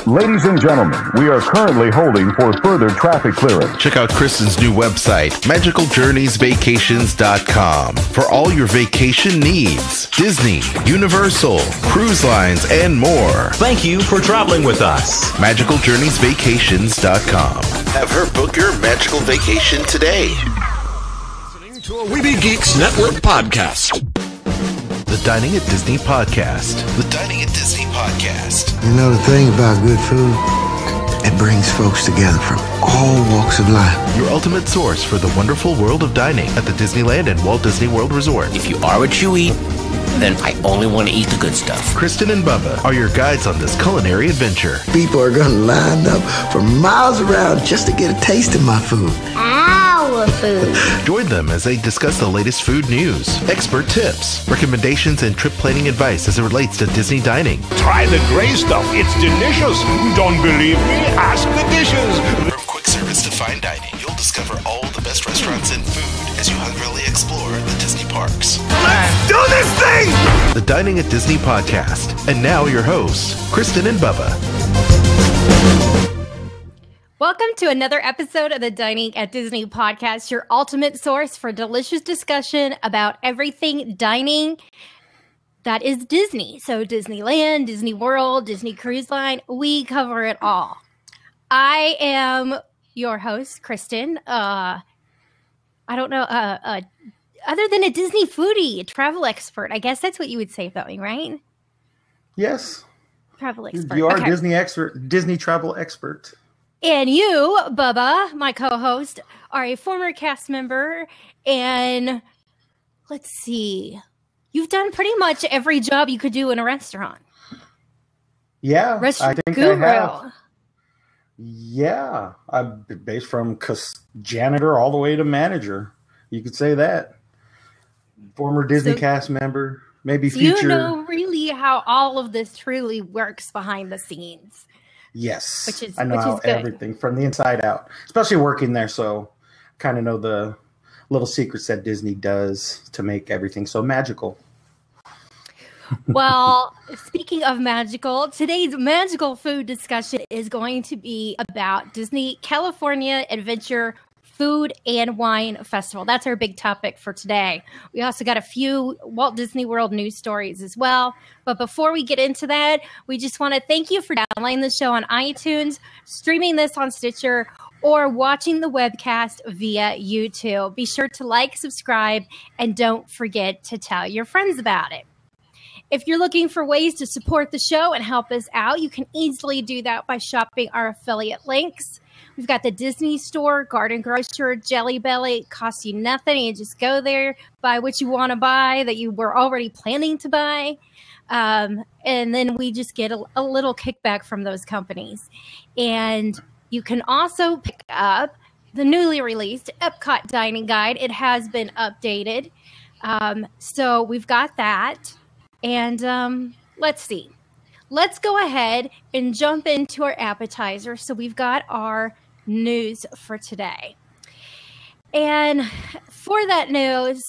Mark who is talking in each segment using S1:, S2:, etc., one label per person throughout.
S1: Ladies and gentlemen, we are currently holding for further traffic clearance.
S2: Check out Kristen's new website, MagicalJourneysVacations.com, for all your vacation needs. Disney, Universal, cruise lines, and more.
S3: Thank you for traveling with us.
S2: MagicalJourneysVacations.com. Have her book your magical vacation today.
S3: Listening to a Weeby Geeks Network podcast.
S2: The Dining at Disney podcast. The Dining at Disney podcast.
S4: You know the thing about good food? It brings folks together from all walks of life.
S2: Your ultimate source for the wonderful world of dining at the Disneyland and Walt Disney World Resort.
S5: If you are what you eat, then I only want to eat the good stuff.
S2: Kristen and Bubba are your guides on this culinary adventure.
S4: People are going to line up for miles around just to get a taste of my food.
S6: Our food.
S2: Join them as they discuss the latest food news, expert tips, recommendations, and trip planning advice as it relates to Disney dining.
S7: Try the gray stuff. It's delicious. Don't believe me? Ask the dishes.
S2: From quick service to fine dining, you'll discover all the best restaurants and food as you hungrily explore the Disney parks.
S7: Let's do this thing!
S2: The Dining at Disney podcast. And now your hosts, Kristen and Bubba.
S6: Welcome to another episode of the Dining at Disney podcast, your ultimate source for delicious discussion about everything dining that is Disney. So Disneyland, Disney World, Disney Cruise Line, we cover it all. I am your host, Kristen. I don't know, other than a Disney foodie, a travel expert. I guess that's what you would say, though, right?
S8: Yes.
S6: Travel expert.
S8: You are
S6: okay.
S8: Disney travel expert.
S6: And you, Bubba, my co-host, are a former cast member. And let's see, you've done pretty much every job you could do in a restaurant.
S8: Yeah,
S6: Restaurant
S8: I think
S6: guru.
S8: I have. Yeah, I'm based from janitor all the way to manager. You could say that. Former Disney cast member, maybe future.
S6: You know really how all of this truly works behind the scenes.
S8: Yes,
S6: I
S8: I know how everything from the inside out, especially working there. So kind of know the little secrets that Disney does to make everything so magical.
S6: Well, speaking of magical, today's magical food discussion is going to be about Disney California Adventure Food and Wine Festival. That's our big topic for today. We also got a few Walt Disney World news stories as well. But before we get into that, we just want to thank you for downloading the show on iTunes, streaming this on Stitcher, or watching the webcast via YouTube. Be sure to like, subscribe, and don't forget to tell your friends about it. If you're looking for ways to support the show and help us out, you can easily do that by shopping our affiliate links. We've got the Disney Store, Garden Grocer, Jelly Belly. It costs you nothing. You just go there, buy what you want to buy that you were already planning to buy. And then we just get a little kickback from those companies. And you can also pick up the newly released Epcot Dining Guide. It has been updated. So we've got that. And let's see. Let's go ahead and jump into our appetizer. So we've got our news for today. And for that news,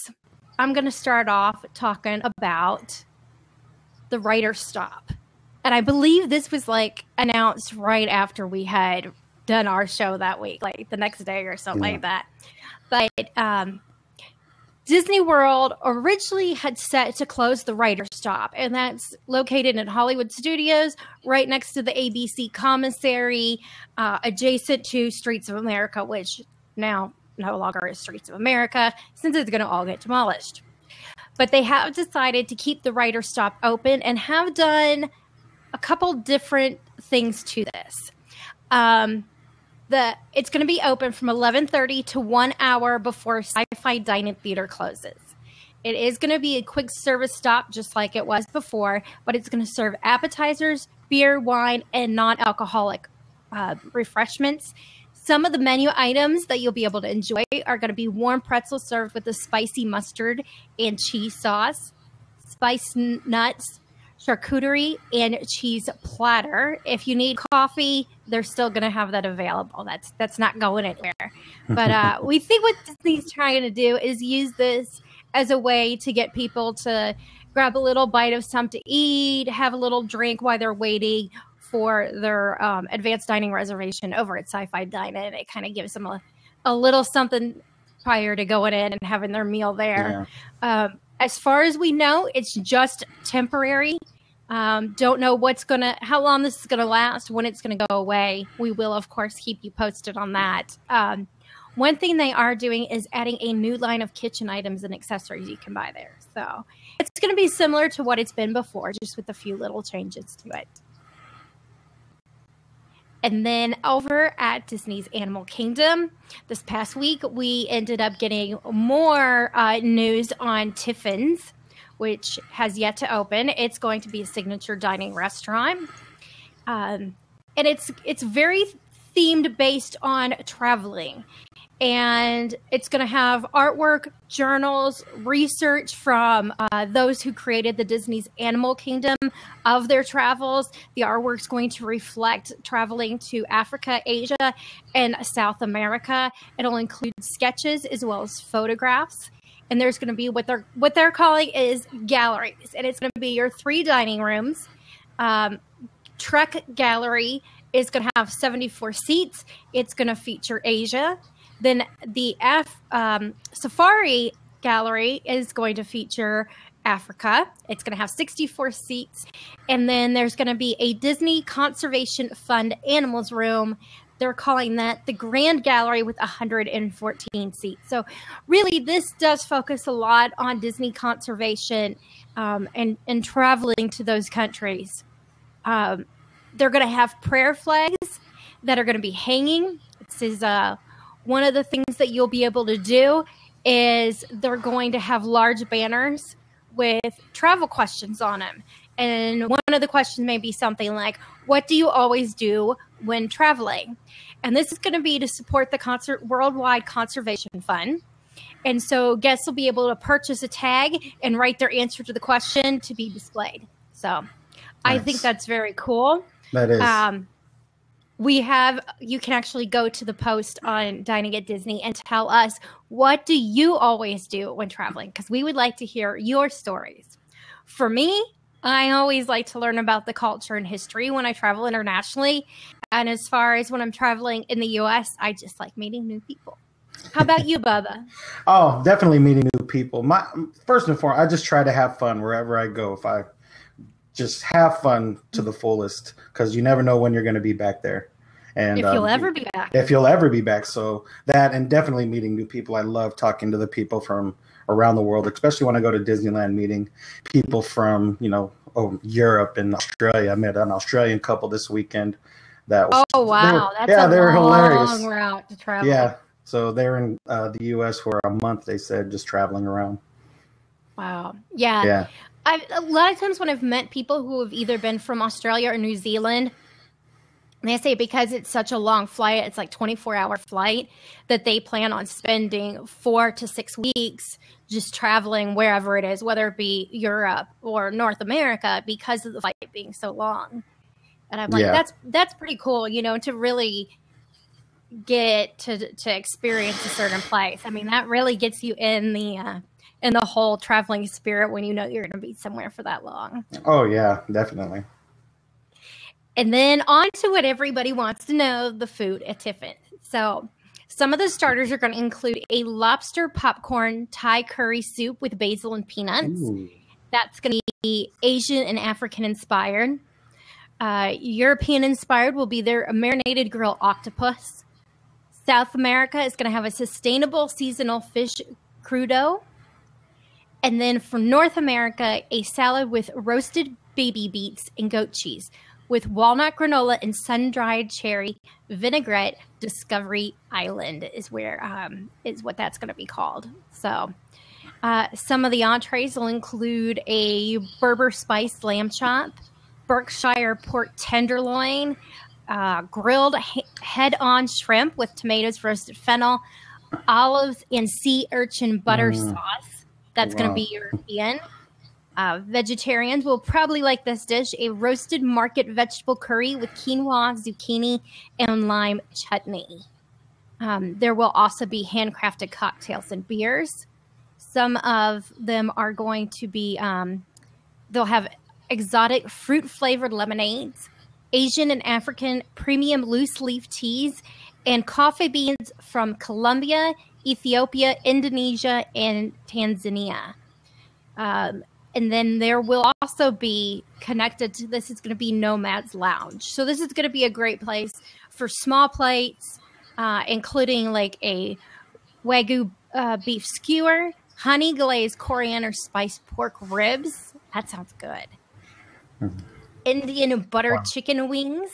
S6: I'm going to start off talking about the writer's stop. And I believe this was announced right after we had done our show that week, like the next day or something like that. But Disney World originally had set to close the writer's stop, and that's located in Hollywood Studios, right next to the ABC commissary, adjacent to Streets of America, which now no longer is Streets of America, since it's going to all get demolished. But they have decided to keep the writer's stop open and have done a couple different things to this. It's going to be open from 11:30 to 1 hour before Sci-Fi Dine-In Theater closes. It is going to be a quick service stop just like it was before, but it's going to serve appetizers, beer, wine, and non-alcoholic refreshments. Some of the menu items that you'll be able to enjoy are going to be warm pretzels served with a spicy mustard and cheese sauce, spiced nuts, charcuterie, and cheese platter. If you need coffee, they're still going to have that available. That's not going anywhere. But we think what Disney's trying to do is use this as a way to get people to grab a little bite of something to eat, have a little drink while they're waiting for their advanced dining reservation over at Sci-Fi Dine-In. It kind of gives them a little something prior to going in and having their meal there. Yeah. As far as we know, it's just temporary. Don't know how long this is gonna last, when it's gonna go away. We will, of course, keep you posted on that. One thing they are doing is adding a new line of kitchen items and accessories you can buy there. So it's going to be similar to what it's been before, just with a few little changes to it. And then over at Disney's Animal Kingdom, this past week, we ended up getting more news on Tiffin's, which has yet to open. It's going to be a signature dining restaurant. And it's very themed based on traveling. And it's going to have artwork, journals, research from those who created the Disney's Animal Kingdom of their travels. The artwork's going to reflect traveling to Africa, Asia, and South America. It'll include sketches as well as photographs. And there's going to be what they're calling is galleries. And it's going to be your 3 dining rooms. Trek Gallery is going to have 74 seats. It's going to feature Asia. Then the Safari Gallery is going to feature Africa. It's going to have 64 seats. And then there's going to be a Disney Conservation Fund Animals Room. They're calling that the Grand Gallery with 114 seats. So really, this does focus a lot on Disney conservation and traveling to those countries. They're going to have prayer flags that are going to be hanging. This is one of the things that you'll be able to do is they're going to have large banners with travel questions on them. And one of the questions may be something like, what do you always do when traveling? And this is going to be to support the Worldwide Conservation Fund. And so guests will be able to purchase a tag and write their answer to the question to be displayed. So I think that's very cool.
S8: That is.
S6: You can actually go to the post on Dining at Disney and tell us, what do you always do when traveling? Because we would like to hear your stories. For me, I always like to learn about the culture and history when I travel internationally. And as far as when I'm traveling in the U.S., I just like meeting new people. How about you, Bubba?
S8: Oh, definitely meeting new people. First and foremost, I just try to have fun wherever I go. If I just have fun to the fullest, because you never know when you're going to be back there. And
S6: if you'll ever be back.
S8: If you'll ever be back. So that, and definitely meeting new people. I love talking to the people from around the world, especially when I go to Disneyland, meeting people from, Europe and Australia. I met an Australian couple this weekend. That was,
S6: oh, wow.
S8: they were hilarious.
S6: Long route to travel.
S8: Yeah. So they're in the U.S. for a month, they said, just traveling around.
S6: Wow. Yeah.
S8: Yeah.
S6: A lot of times when I've met people who have either been from Australia or New Zealand, they say because it's such a long flight, it's like 24-hour flight, that they plan on spending 4 to 6 weeks just traveling wherever it is, whether it be Europe or North America, because of the flight being so long. And I'm like, that's pretty cool, to really get to experience a certain place. I mean, that really gets you in the whole traveling spirit when you know you're going to be somewhere for that long.
S8: Oh, yeah, definitely.
S6: And then on to what everybody wants to know, the food at Tiffin's. So some of the starters are going to include a lobster popcorn Thai curry soup with basil and peanuts. Ooh. That's going to be Asian and African inspired. European inspired will be their marinated grilled octopus. South America is going to have a sustainable seasonal fish crudo. And then for North America, a salad with roasted baby beets and goat cheese, with walnut granola and sun-dried cherry vinaigrette. Discovery Island is what that's going to be called. So some of the entrees will include a Berber spiced lamb chop, Berkshire pork tenderloin, grilled head-on shrimp with tomatoes, roasted fennel, olives, and sea urchin butter sauce. That's going to be European. Vegetarians will probably like this dish, a roasted market vegetable curry with quinoa, zucchini, and lime chutney. There will also be handcrafted cocktails and beers. Some of them are going to be, they'll have exotic fruit-flavored lemonades, Asian and African premium loose leaf teas, and coffee beans from Colombia, Ethiopia, Indonesia, and Tanzania. And then there will also be connected to this is going to be Nomad's Lounge. So this is going to be a great place for small plates, including like a Wagyu beef skewer, honey glazed coriander spiced pork ribs. That sounds good. Mm-hmm. Indian butter chicken wings,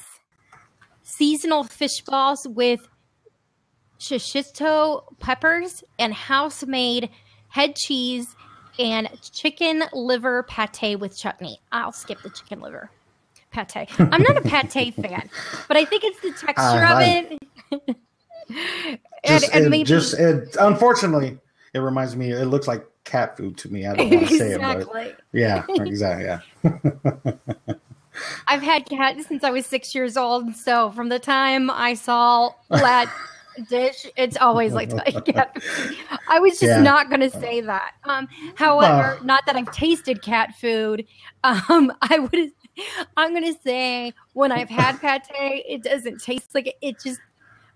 S6: seasonal fish balls with shishito peppers, and house-made head cheese and chicken liver pate with chutney. I'll skip the chicken liver pate. I'm not a pate fan, but I think it's the texture of it.
S8: Unfortunately, it reminds me. It looks like cat food to me. I don't want to say it, but yeah, exactly. Yeah.
S6: I've had cats since I was 6 years old, so from the time I saw that dish, it's always like cat food. I was just not going to say that. However, not that I've tasted cat food. I'm going to say when I've had pate, it doesn't taste like it. It just,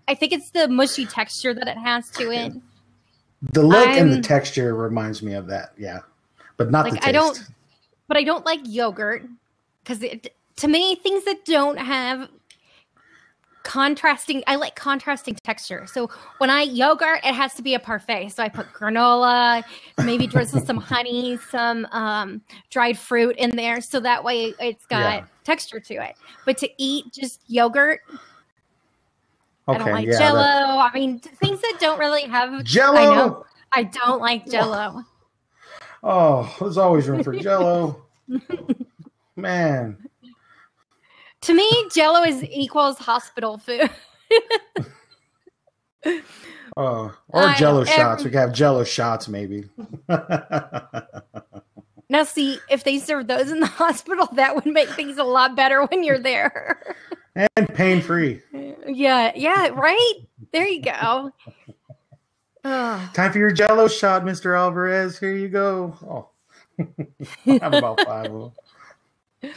S6: I think it's the mushy texture that it has to it.
S8: The look and the texture reminds me of that, but not the taste.
S6: I don't like yogurt because to me, things that don't have contrasting, I like contrasting texture. So when I yogurt, it has to be a parfait. So I put granola, maybe drizzle some honey, some dried fruit in there, so that way it's got texture to it. But to eat just yogurt, I don't like Jell-O. I mean, things that don't really have
S8: Jell-O.
S6: I know. I don't like Jell-O.
S8: Oh, there's always room for Jell-O. Man.
S6: To me, Jell-O equals hospital food.
S8: Or Jell-O shots. We could have Jell-O shots, maybe.
S6: Now, see, if they serve those in the hospital, that would make things a lot better when you're there.
S8: And pain-free.
S6: Yeah, right? There you go.
S8: Time for your Jell-O shot, Mr. Alvarez. Here you go. Oh, I have about 5 of them.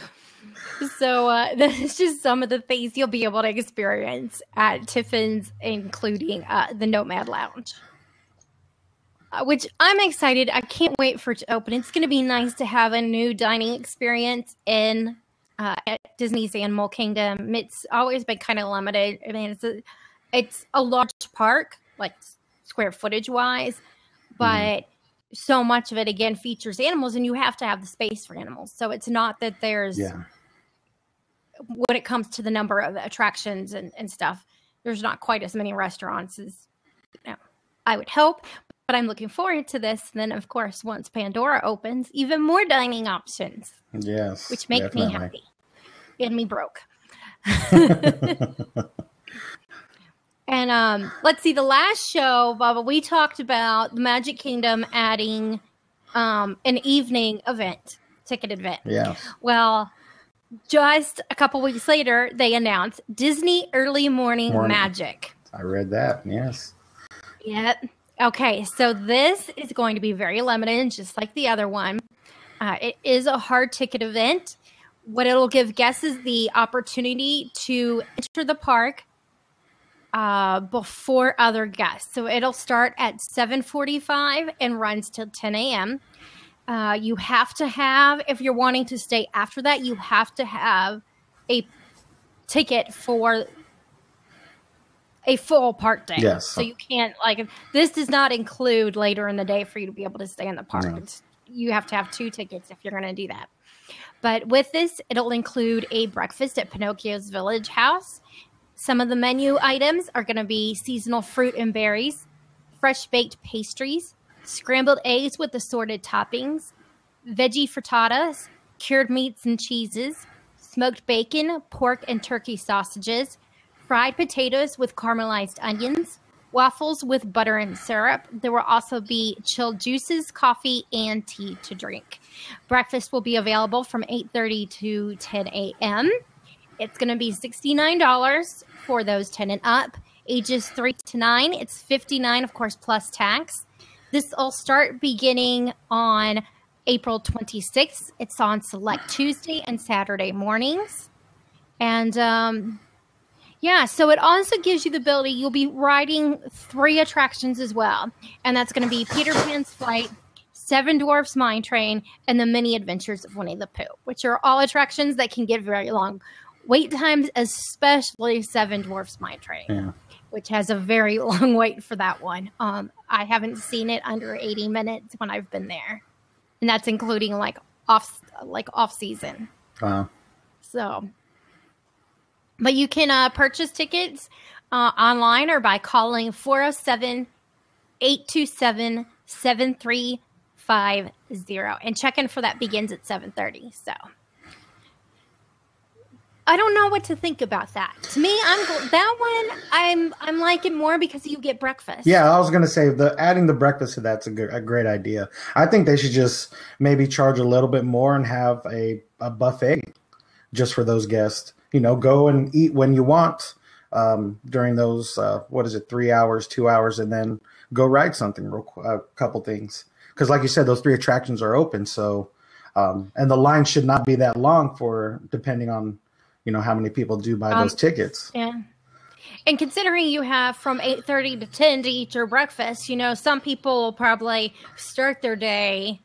S6: So that's just some of the things you'll be able to experience at Tiffin's, including the Nomad Lounge, which I'm excited. I can't wait for it to open. It's going to be nice to have a new dining experience in at Disney's Animal Kingdom. It's always been kind of limited. I mean, it's a large park, like square footage wise, but so much of it again features animals, and you have to have the space for animals. So it's not that there's when it comes to the number of attractions and stuff, there's not quite as many restaurants as I would hope. But I'm looking forward to this. And then, of course, once Pandora opens, even more dining options.
S8: Yes.
S6: Which make me happy. And me broke. And let's see, the last show, Bubba, we talked about the Magic Kingdom adding an evening event, ticket event.
S8: Yeah.
S6: Well, just a couple weeks later, they announced Disney Early Morning Magic.
S8: I read that, yes.
S6: Yep. Okay, so this is going to be very limited, just like the other one. It is a hard ticket event. What it'll give guests is the opportunity to enter the park before other guests. So it'll start at 7:45 and runs till 10 a.m. You have to have, if you're wanting to stay after that, you have to have a ticket for a full park day.
S8: Yes.
S6: So you can't, this does not include later in the day for you to be able to stay in the park.
S8: No.
S6: You have to have 2 tickets if you're going to do that. But with this, it'll include a breakfast at Pinocchio's Village House. Some of the menu items are going to be seasonal fruit and berries, fresh baked pastries, scrambled eggs with assorted toppings, veggie frittatas, cured meats and cheeses, smoked bacon, pork and turkey sausages, fried potatoes with caramelized onions, waffles with butter and syrup. There will also be chilled juices, coffee, and tea to drink. Breakfast will be available from 8:30 to 10 a.m. It's going to be $69 for those 10 and up. Ages 3 to 9, it's $59, of course, plus tax. This will start beginning on April 26th. It's on select Tuesday and Saturday mornings. And yeah, so it also gives you the ability, you'll be riding 3 attractions as well. And that's going to be Peter Pan's Flight, Seven Dwarfs Mine Train, and the Mini Adventures of Winnie the Pooh, which are all attractions that can get very long wait times, especially Seven Dwarfs Mine Train, which has a very long wait for that one. I haven't seen it under 80 minutes when I've been there. And that's including off season.
S8: Wow.
S6: So, but you can purchase tickets online or by calling 407-827-7350 and check-in for that begins at 7:30. So I don't know what to think about that. To me, I'm liking more because you get breakfast.
S8: Yeah, I was gonna say adding the breakfast to that's a great idea. I think they should just maybe charge a little bit more and have a buffet just for those guests. Go and eat when you want during those 3 hours, 2 hours, and then go ride something, a couple things. Because like you said, those 3 attractions are open. So and the line should not be that long for depending on how many people do buy those tickets.
S6: Yeah. And considering you have from 8:30 to 10 to eat your breakfast, some people will probably start their day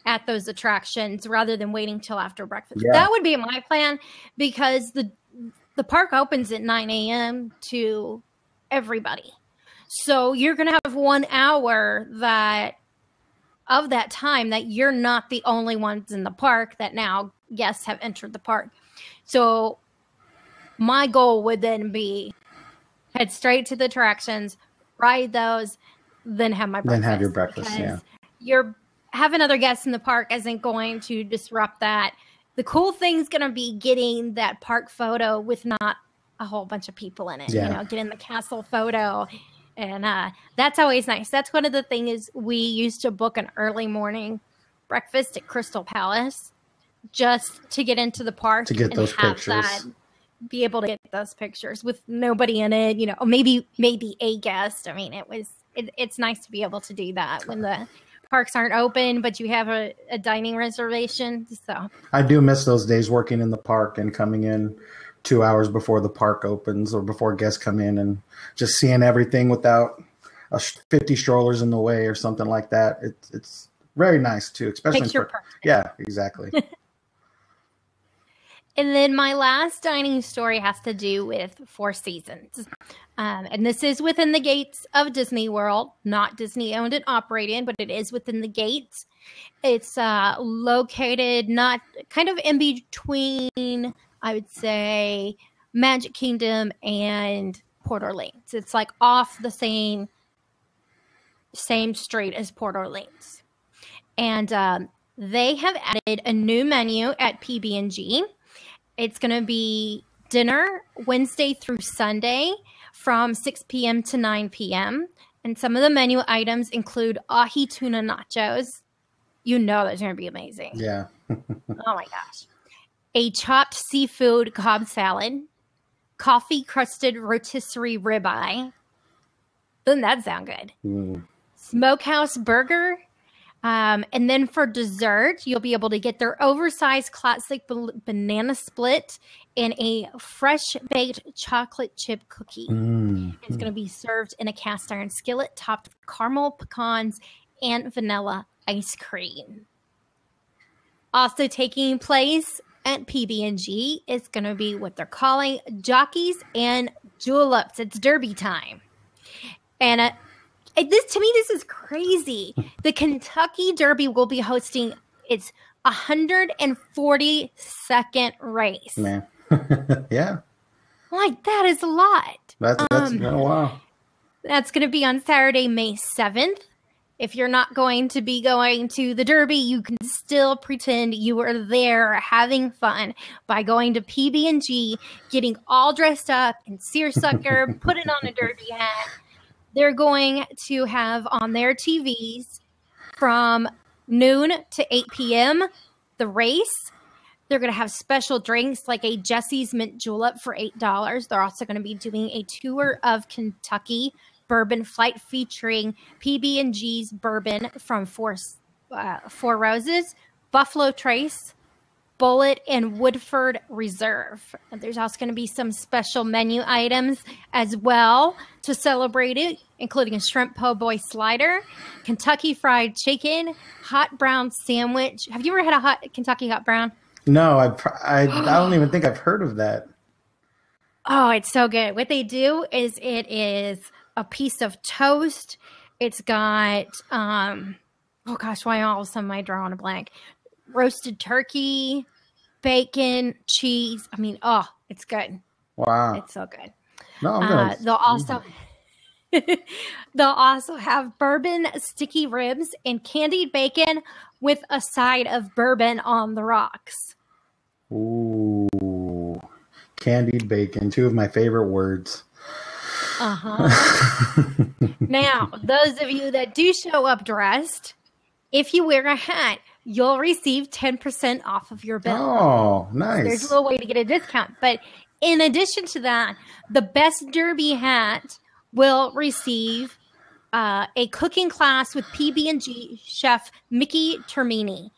S6: at those attractions rather than waiting till after breakfast.
S8: Yeah.
S6: That would be my plan because the park opens at 9 a.m. to everybody. So you're going to have 1 hour of that time that you're not the only ones in the park that now guests have entered the park. So my goal would then be head straight to the attractions, ride those, then have my breakfast.
S8: Then have your breakfast,
S6: yeah. Having other guests in the park isn't going to disrupt that. The cool thing's going to be getting that park photo with not a whole bunch of people in it.
S8: Yeah.
S6: Getting the castle photo. And that's always nice. That's one of the things we used to book an early morning breakfast at Crystal Palace just to get into the park
S8: to get those pictures.
S6: Be able to get those pictures with nobody in it, or maybe a guest. I mean, it's nice to be able to do that when the parks aren't open, but you have a dining reservation. So
S8: I do miss those days working in the park and coming in 2 hours before the park opens or before guests come in and just seeing everything without 50 strollers in the way or something like that. It's very nice too, especially yeah, exactly.
S6: And then my last dining story has to do with Four Seasons. And this is within the gates of Disney World, not Disney owned and operated, but it is within the gates. It's located kind of in between, I would say, Magic Kingdom and Port Orleans. It's like off the same street as Port Orleans. And they have added a new menu at PB&G. It's going to be dinner Wednesday through Sunday from 6 p.m. to 9 p.m. And some of the menu items include ahi tuna nachos. That's going to be amazing.
S8: Yeah.
S6: Oh my gosh. A chopped seafood Cobb salad, coffee crusted rotisserie ribeye. Doesn't that sound good? Smokehouse burger. And then for dessert, you'll be able to get their oversized classic banana split and a fresh baked chocolate chip cookie. It's going to be served in a cast iron skillet topped with caramel, pecans, and vanilla ice cream. Also taking place at PB&G is going to be what they're calling Jockeys and Juleps. It's Derby time. And to me, this is crazy. The Kentucky Derby will be hosting its 142nd race.
S8: Man. Yeah.
S6: That is a lot.
S8: That's wow.
S6: That's going to be on Saturday, May 7th. If you're not going to be going to the Derby, you can still pretend you are there having fun by going to PB&G, getting all dressed up in seersucker, putting on a Derby hat. They're going to have on their TVs from noon to 8 p.m. the race. They're going to have special drinks like a Jesse's Mint Julep for $8. They're also going to be doing a tour of Kentucky Bourbon Flight featuring PB&G's bourbon from Four Roses, Buffalo Trace, Bullitt and Woodford Reserve. And there's also going to be some special menu items as well to celebrate it, including a shrimp po' boy slider, Kentucky Fried Chicken, hot brown sandwich. Have you ever had a Kentucky hot brown?
S8: No, I don't even think I've heard of that.
S6: Oh, it's so good. What they do is it is a piece of toast. It's got, oh gosh, why all of a sudden am I drawing a blank? Roasted turkey, bacon, cheese. I mean, oh, it's good.
S8: Wow.
S6: It's so good.
S8: No, I'm gonna...
S6: They'll also have bourbon sticky ribs and candied bacon with a side of bourbon on the rocks.
S8: Ooh, candied bacon, two of my favorite words.
S6: Now, those of you that do show up dressed, if you wear a hat, you'll receive 10% off of your bill.
S8: Oh, nice.
S6: There's a little way to get a discount. But in addition to that, the best derby hat will receive a cooking class with PB&G chef Mickey Termini.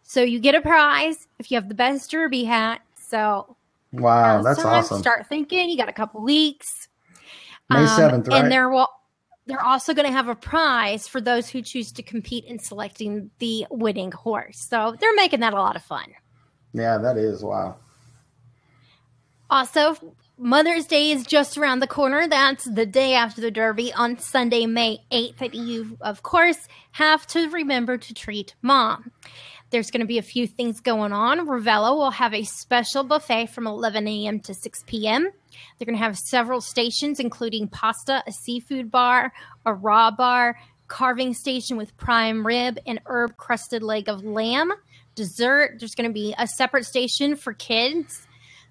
S6: So you get a prize if you have the best derby hat. So
S8: wow, that's awesome.
S6: Start thinking. You got a couple weeks.
S8: May 7th, right?
S6: And they're also going to have a prize for those who choose to compete in selecting the winning horse. So they're making that a lot of fun. Yeah,
S8: that is. Wow.
S6: Also, Mother's Day is just around the corner. That's the day after the Derby on Sunday, May 8th. And you, of course, have to remember to treat Mom. There's going to be a few things going on. Ravello will have a special buffet from 11 a.m. to 6 p.m. They're going to have several stations, including pasta, a seafood bar, a raw bar, carving station with prime rib, and herb-crusted leg of lamb. Dessert, there's going to be a separate station for kids.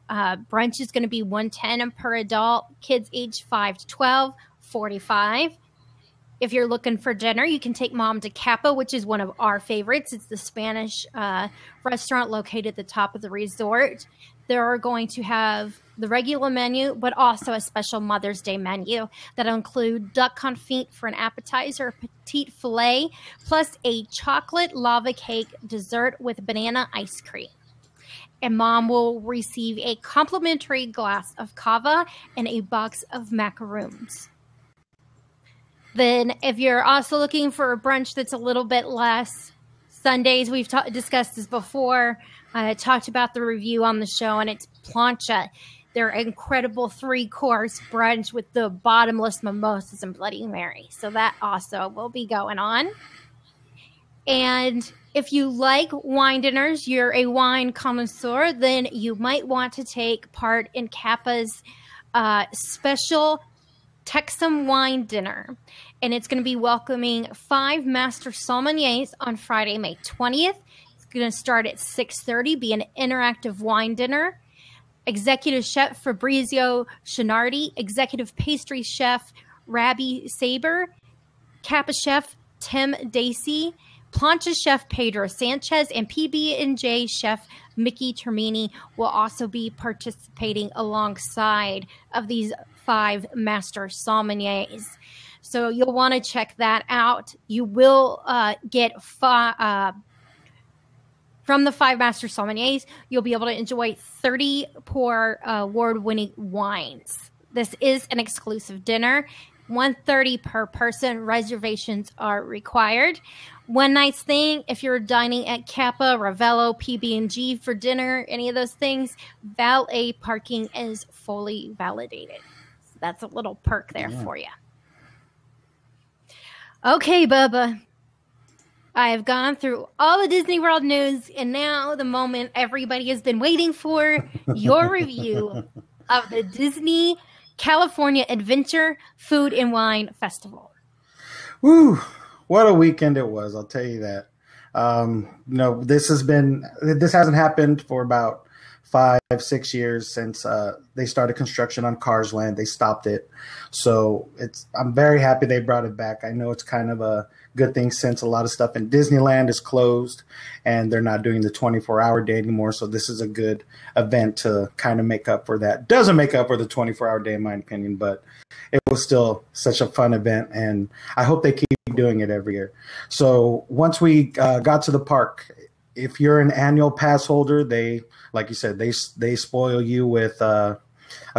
S6: Brunch is going to be $110 per adult. Kids age 5 to 12, $45. If you're looking for dinner, you can take Mom to Kappa, which is one of our favorites. It's the Spanish restaurant located at the top of the resort. They're going to have the regular menu, but also a special Mother's Day menu that'll include duck confit for an appetizer, a petite filet, plus a chocolate lava cake dessert with banana ice cream. And Mom will receive a complimentary glass of cava and a box of macaroons. Then if you're also looking for a brunch that's a little bit less, Sundays, we've discussed this before. I talked about the review on the show, and it's plancha. Their incredible 3-course brunch with the bottomless mimosas and Bloody Mary. So that also will be going on. And if you like wine dinners, you're a wine connoisseur, then you might want to take part in Kappa's special Texan wine dinner. And it's going to be welcoming 5 master sommeliers on Friday, May 20th. It's going to start at 6:30, be an interactive wine dinner. Executive Chef Fabrizio Shinardi, Executive Pastry Chef Rabbi Saber, Kappa Chef Tim Dacey, Plancha Chef Pedro Sanchez, and PB&J Chef Mickey Termini will also be participating alongside of these 5 master sommeliers. So you'll want to check that out. You will get from the 5 master sommeliers, you'll be able to enjoy 30 pour award-winning wines. This is an exclusive dinner. $130 per person. Reservations are required. One nice thing, if you're dining at Kappa, Ravello, PB&G for dinner, any of those things, valet parking is fully validated. So that's a little perk there for you. Okay, Bubba. I have gone through all the Disney World news, and now the moment everybody has been waiting for, your review of the Disney California Adventure Food and Wine Festival.
S8: Woo! What a weekend it was, I'll tell you that. This hasn't happened for about 5-6 years since they started construction on Cars Land. They stopped it. So I'm very happy they brought it back. I know it's kind of a good thing since a lot of stuff in Disneyland is closed and they're not doing the 24-hour day anymore. So this is a good event to kind of make up for that. Doesn't make up for the 24-hour day in my opinion, but it was still such a fun event, and I hope they keep doing it every year. So once we got to the park, if you're an annual pass holder, they, like you said, they spoil you with a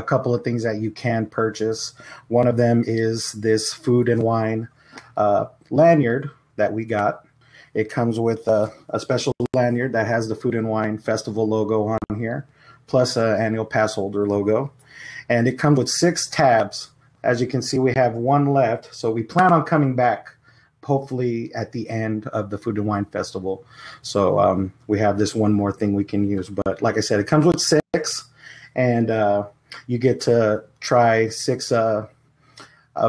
S8: couple of things that you can purchase. One of them is this food and wine lanyard that we got. It comes with a special lanyard that has the Food and Wine Festival logo on here, plus an annual pass holder logo. And it comes with 6 tabs. As you can see, we have 1 left. So we plan on coming back hopefully at the end of the Food and Wine Festival. So we have this one more thing we can use. But like I said, it comes with 6, and you get to try 6 of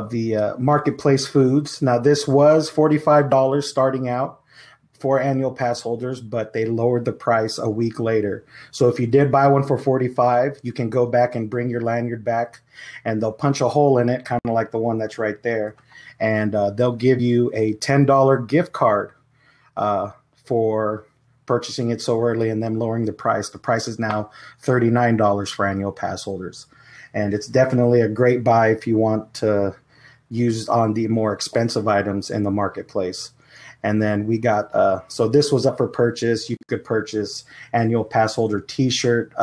S8: the marketplace foods. Now, this was $45 starting out for annual pass holders, but they lowered the price a week later. So if you did buy one for $45, you can go back and bring your lanyard back, and they'll punch a hole in it, kind of like the one that's right there. And they'll give you a $10 gift card for purchasing it so early and them lowering the price. The price is now $39 for annual pass holders. And it's definitely a great buy if you want to use on the more expensive items in the marketplace. And then we got, so this was up for purchase. You could purchase annual pass holder T-shirt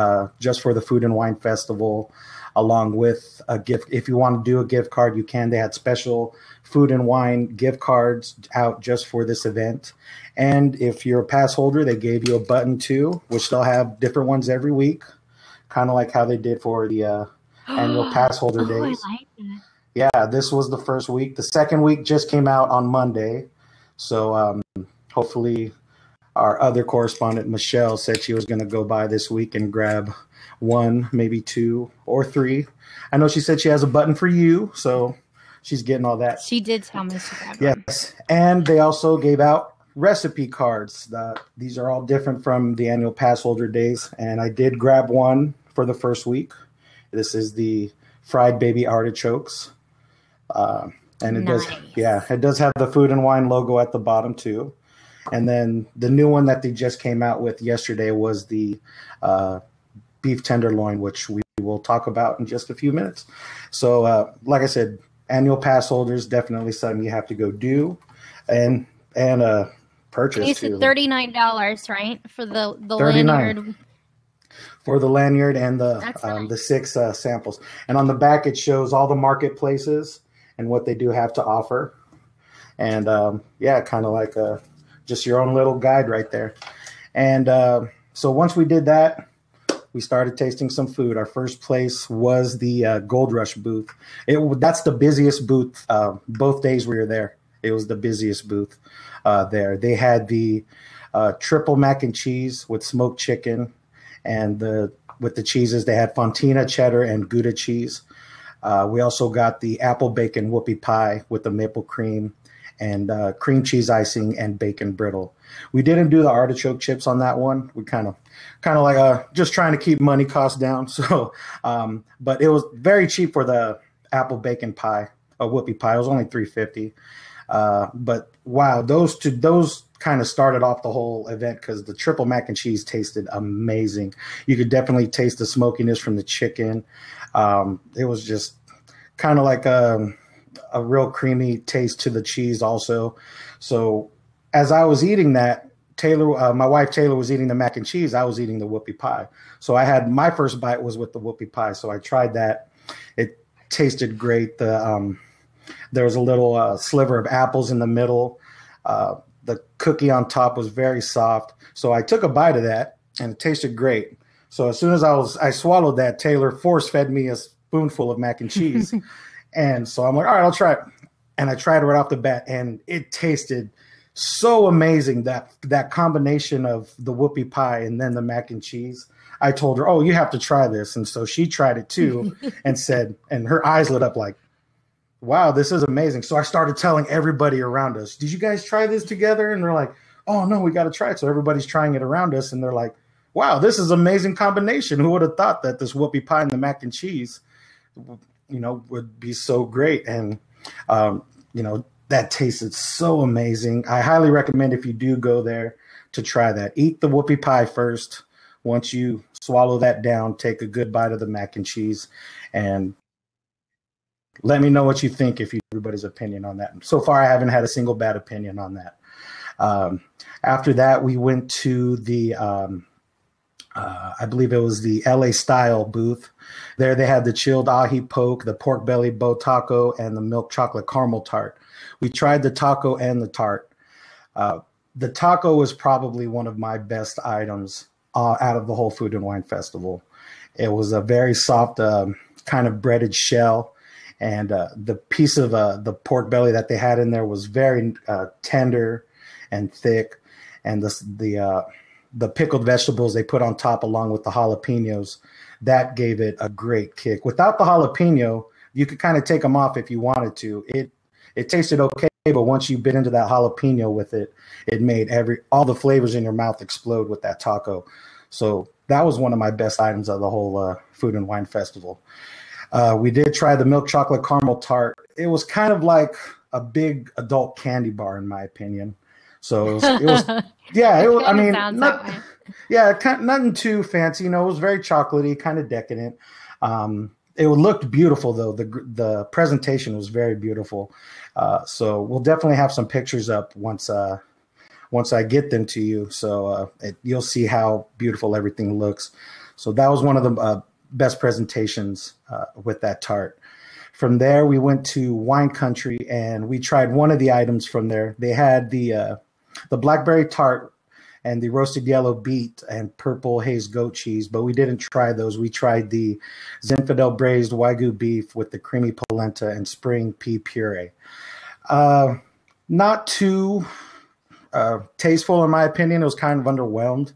S8: just for the Food and Wine Festival, along with a gift. If you want to do a gift card, you can. They had special food and wine gift cards out just for this event. And if you're a pass holder, they gave you a button too, which they'll have different ones every week, kind of like how they did for the annual pass holder days.
S6: I like that.
S8: Yeah, this was the first week. The second week just came out on Monday. So hopefully our other correspondent, Michelle, said she was going to go by this week and grab 1, maybe 2 or 3. I know she said she has a button for you, so she's getting all that.
S6: She did tell me she grabbed one.
S8: Yes, and they also gave out recipe cards. These are all different from the annual pass holder days, and I did grab one for the first week. This is the fried baby artichokes. And it does, it does have the Food and Wine logo at the bottom too. And then the new one that they just came out with yesterday was the beef tenderloin, which we will talk about in just a few minutes. So, like I said, annual pass holders, definitely something you have to go do and purchase.
S6: You said $39, right, for the
S8: $39
S6: lanyard.
S8: For the lanyard and the 6 samples. And on the back, it shows all the marketplaces and what they do have to offer. And kind of like just your own little guide right there. And so once we did that, we started tasting some food. Our first place was the Gold Rush booth. That's the busiest booth. Both days we were there, it was the busiest booth there. They had the triple mac and cheese with smoked chicken, and with the cheeses, they had Fontina cheddar and Gouda cheese. We also got the apple bacon whoopie pie with the maple cream and cream cheese icing and bacon brittle. We didn't do the artichoke chips on that one. We kind of like just trying to keep money costs down. So, but it was very cheap for the apple bacon pie, a whoopie pie. It was only $3.50. But wow, those kind of started off the whole event because the triple mac and cheese tasted amazing. You could definitely taste the smokiness from the chicken. It was just kind of like a real creamy taste to the cheese also. So as I was eating that, my wife Taylor was eating the mac and cheese. I was eating the whoopie pie. So I had my first bite was with the whoopie pie. So I tried that. It tasted great. There was a little sliver of apples in the middle. The cookie on top was very soft. So I took a bite of that and it tasted great. So as soon as I swallowed that, Taylor force fed me a spoonful of mac and cheese. And so I'm like, all right, I'll try it. And I tried it right off the bat and it tasted so amazing, that combination of the whoopie pie and then the mac and cheese. I told her, oh, you have to try this. And so she tried it too and said, and her eyes lit up like, wow, this is amazing. So I started telling everybody around us, did you guys try this together? And they're like, oh, no, we got to try it. So everybody's trying it around us. And they're like, wow, this is an amazing combination. Who would have thought that this whoopie pie and the mac and cheese, would be so great? And, that tasted so amazing. I highly recommend if you do go there to try that. Eat the whoopie pie first. Once you swallow that down, take a good bite of the mac and cheese and let me know what you think, if everybody's opinion on that. So far, I haven't had a single bad opinion on that. After that, we went to the I believe it was the LA Style booth. There they had the chilled ahi poke, the pork belly bow taco, and the milk chocolate caramel tart. We tried the taco and the tart. The taco was probably one of my best items out of the whole Food and Wine Festival. It was a very soft kind of breaded shell, and the piece of the pork belly that they had in there was very tender and thick, and the pickled vegetables they put on top along with the jalapenos, that gave it a great kick. Without the jalapeno, you could kind of take them off if you wanted to. It tasted okay, but once you bit into that jalapeno with it, it made all the flavors in your mouth explode with that taco. So that was one of my best items of the whole Food and Wine Festival. We did try the milk chocolate caramel tart. It was kind of like a big adult candy bar, in my opinion. So it was yeah, I mean, nothing too fancy. It was very chocolatey, kind of decadent. It looked beautiful, though. The presentation was very beautiful. So we'll definitely have some pictures up once I get them to you. So you'll see how beautiful everything looks. So that was one of the best presentations with that tart. From there, we went to Wine Country, and we tried one of the items from there. They had the blackberry tart and the roasted yellow beet and purple haze goat cheese, but we didn't try those. We tried the Zinfandel braised Wagyu beef with the creamy polenta and spring pea puree. Not too tasteful, in my opinion. It was kind of underwhelmed.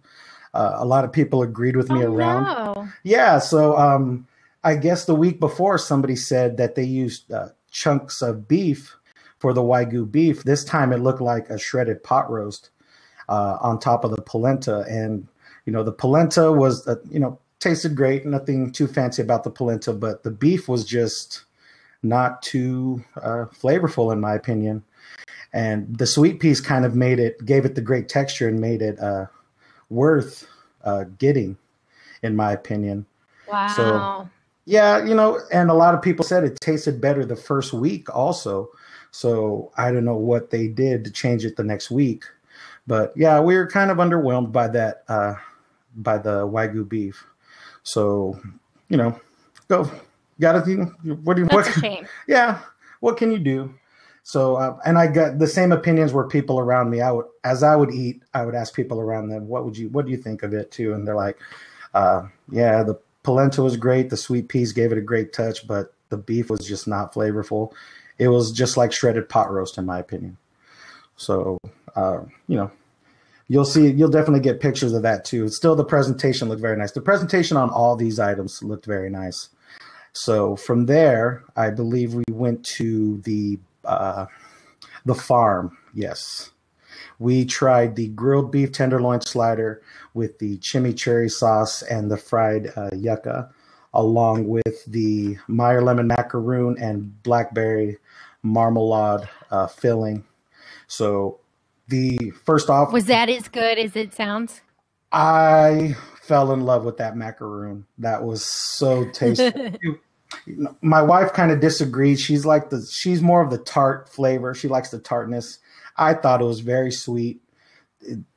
S8: A lot of people agreed with me around.
S6: No.
S8: Yeah, so I guess the week before somebody said that they used chunks of beef for the Wagyu beef. This time it looked like a shredded pot roast on top of the polenta. And, the polenta was, tasted great. Nothing too fancy about the polenta, but the beef was just not too flavorful, in my opinion. And the sweet peas kind of gave it the great texture and made it worth getting, in my opinion.
S6: Wow.
S8: So, yeah, and a lot of people said it tasted better the first week also. So I don't know what they did to change it the next week. But yeah, we were kind of underwhelmed by that, by the Wagyu beef. So, what
S6: That's a shame.
S8: Yeah, what can you do? So, and I got the same opinions were people around me. As I would eat, I would ask people around them, what do you think of it too? And they're like, yeah, the polenta was great. The sweet peas gave it a great touch, but the beef was just not flavorful. It was just like shredded pot roast, in my opinion. So, you'll definitely get pictures of that too. Still, the presentation looked very nice. The presentation on all these items looked very nice. So from there, I believe we went to the farm. Yes. We tried the grilled beef tenderloin slider with the chimichurri sauce and the fried yucca, along with the Meyer lemon macaroon and blackberry marmalade filling. So first off,
S6: was that as good as it sounds?
S8: I fell in love with that macaroon. That was so tasty. My wife kind of disagreed. She's more of the tart flavor. She likes the tartness. I thought it was very sweet.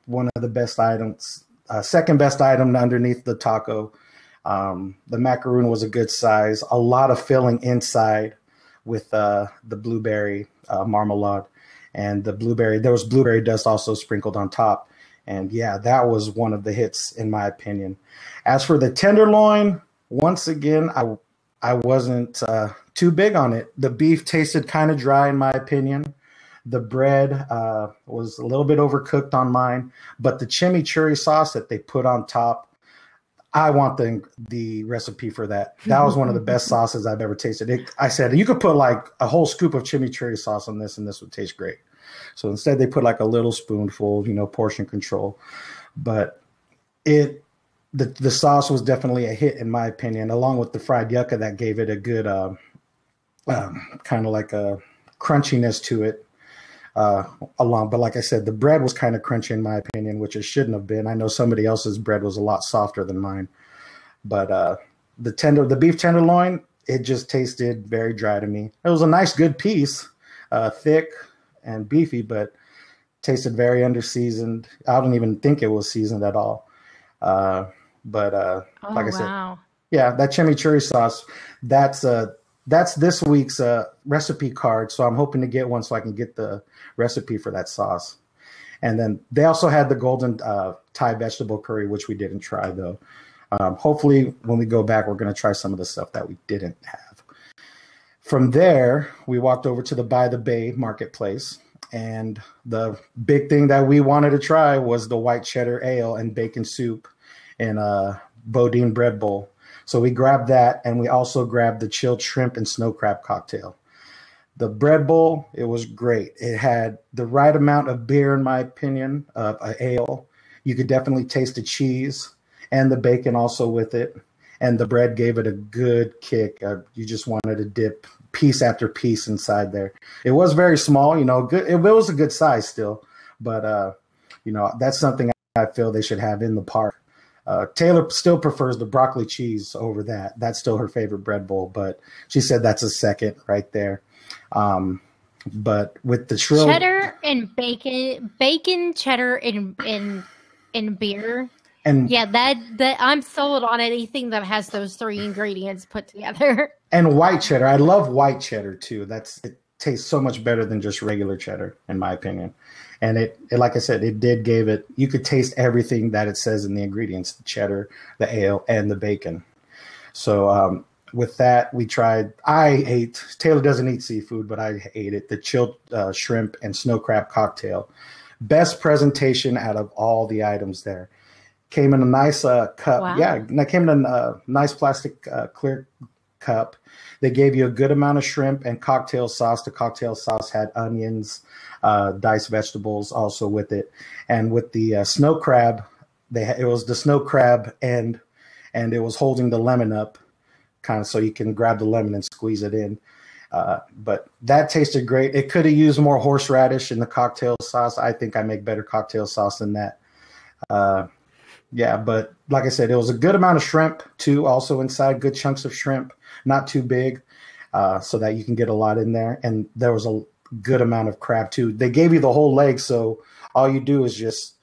S8: One of the best items, second best item underneath the taco. The macaroon was a good size. A lot of filling inside with the blueberry marmalade, and there was blueberry dust also sprinkled on top. And yeah, that was one of the hits, in my opinion. As for the tenderloin, once again, I wasn't too big on it. The beef tasted kind of dry, in my opinion. The bread was a little bit overcooked on mine, but the chimichurri sauce that they put on top, I want the recipe for that. That was one of the best sauces I've ever tasted. I said, you could put like a whole scoop of chimichurri sauce on this, and this would taste great. So instead, they put like a little spoonful, portion control. But the sauce was definitely a hit, in my opinion, along with the fried yucca that gave it a good kind of like a crunchiness to it. But like I said, the bread was kind of crunchy, in my opinion, which it shouldn't have been. I know somebody else's bread was a lot softer than mine. But the beef tenderloin, it just tasted very dry to me. It was a nice, good piece, thick and beefy, but Tasted very underseasoned. I don't even think it was seasoned at all. Like I said, yeah, that chimichurri sauce, that's this week's recipe card. So I'm hoping to get one so I can get the recipe for that sauce. And then they also had the golden Thai vegetable curry, which we didn't try though. Hopefully when we go back, we're going to try some of the stuff that we didn't have. From there, we walked over to the By the Bay marketplace. And the big thing that we wanted to try was the white cheddar ale and bacon soup in a Bodine bread bowl. So we grabbed that, and we also grabbed the chilled shrimp and snow crab cocktail. The bread bowl, it was great. It had the right amount of beer, in my opinion, of ale. You could definitely taste the cheese and the bacon also with it. And the bread gave it a good kick. You just wanted to dip piece after piece inside there. It was very small, good. It was a good size still, but that's something I feel they should have in the park. Taylor still prefers the broccoli cheese over that. That's still her favorite bread bowl, but she said that's a second right there. But with the shrill
S6: cheddar and bacon, cheddar and beer. And yeah, that I'm sold on anything that has those three ingredients put together.
S8: And white cheddar. I love white cheddar too. It tastes so much better than just regular cheddar, in my opinion. And it like I said, you could taste everything that it says in the ingredients, the cheddar, the ale, and the bacon. So with that, Taylor doesn't eat seafood, but I ate it. The chilled shrimp and snow crab cocktail. Best presentation out of all the items there. Came in a nice cup. Wow. Yeah, that came in a nice plastic clear cup. They gave you a good amount of shrimp and cocktail sauce. The cocktail sauce had onions, diced vegetables also with it. And with the snow crab, it was the snow crab and it was holding the lemon up kind of so you can grab the lemon and squeeze it in. But that tasted great. It could have used more horseradish in the cocktail sauce. I think I make better cocktail sauce than that. Yeah, but like I said, it was a good amount of shrimp too, also inside, good chunks of shrimp, not too big, so that you can get a lot in there. And there was a good amount of crab too. They gave you the whole leg, so all you do is just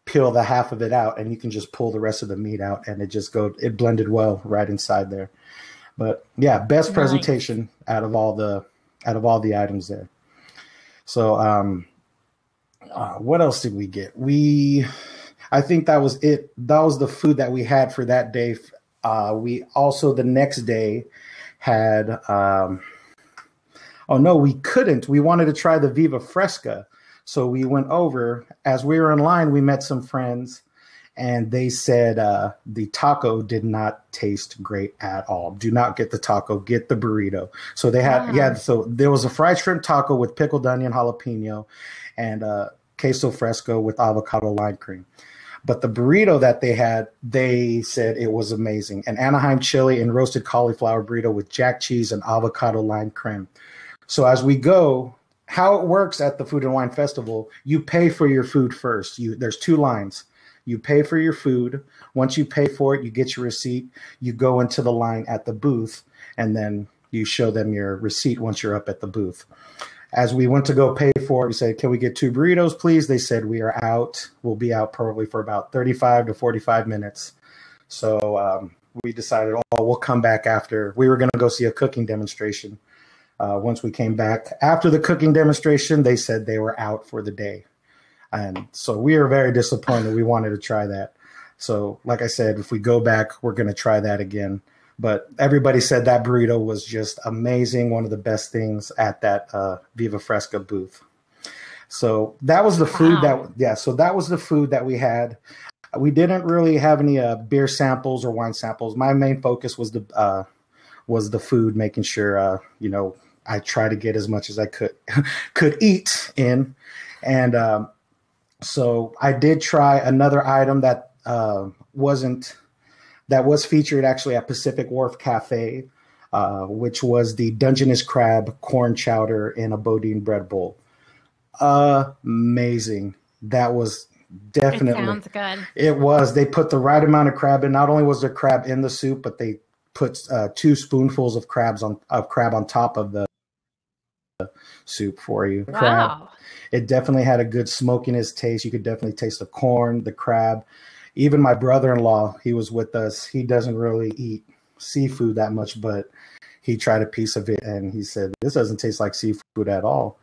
S8: peel the half of it out, and you can just pull the rest of the meat out, and it blended well right inside there. But yeah, best presentation out of all the items there. So what else did we get? I think that was it. That was the food that we had for that day. We also the next day had we couldn't. We wanted to try the Viva Fresca. So we went over. As we were in line, we met some friends, and they said the taco did not taste great at all. Do not get the taco, get the burrito. So they had, so there was a fried shrimp taco with pickled onion, jalapeno, and queso fresco with avocado lime cream. But the burrito that they had, they said it was amazing. An Anaheim chili and roasted cauliflower burrito with jack cheese and avocado lime cream. So as we go, how it works at the Food and Wine Festival, you pay for your food first. There's two lines. You pay for your food. Once you pay for it, you get your receipt. You go into the line at the booth, and then you show them your receipt once you're up at the booth. As we went to go pay for it, we said, can we get 2 burritos, please? They said, we are out. We'll be out probably for about 35 to 45 minutes. So we decided, we'll come back after. We were going to go see a cooking demonstration. Once we came back after the cooking demonstration, they said they were out for the day. And so we were very disappointed. We wanted to try that. So like I said, if we go back, we're going to try that again. But everybody said that burrito was just amazing. One of the best things at that Viva Fresca booth. So that was the food so that was the food that we had. We didn't really have any beer samples or wine samples. My main focus was the food, making sure, I try to get as much as I could eat in. And so I did try another item that was featured actually at Pacific Wharf Cafe, which was the Dungeness crab corn chowder in a Bodine bread bowl. Amazing. That was definitely. It
S6: sounds good.
S8: It was. They put the right amount of crab in. Not only was there crab in the soup, but they put 2 spoonfuls of crab on top of soup for you.
S6: Wow.
S8: Crab. It definitely had a good smokiness taste. You could definitely taste the corn, the crab. Even my brother-in-law, he was with us. He doesn't really eat seafood that much, but he tried a piece of it and he said, "This doesn't taste like seafood at all."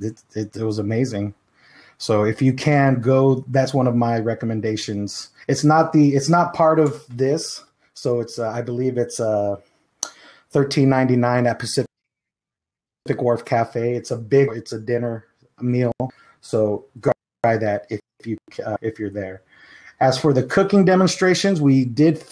S8: It was amazing. So if you can go, that's one of my recommendations. It's not part of this. So it's I believe it's $13.99 at Pacific Wharf Cafe. It's a dinner meal. So go try that if you're there. As for the cooking demonstrations, we did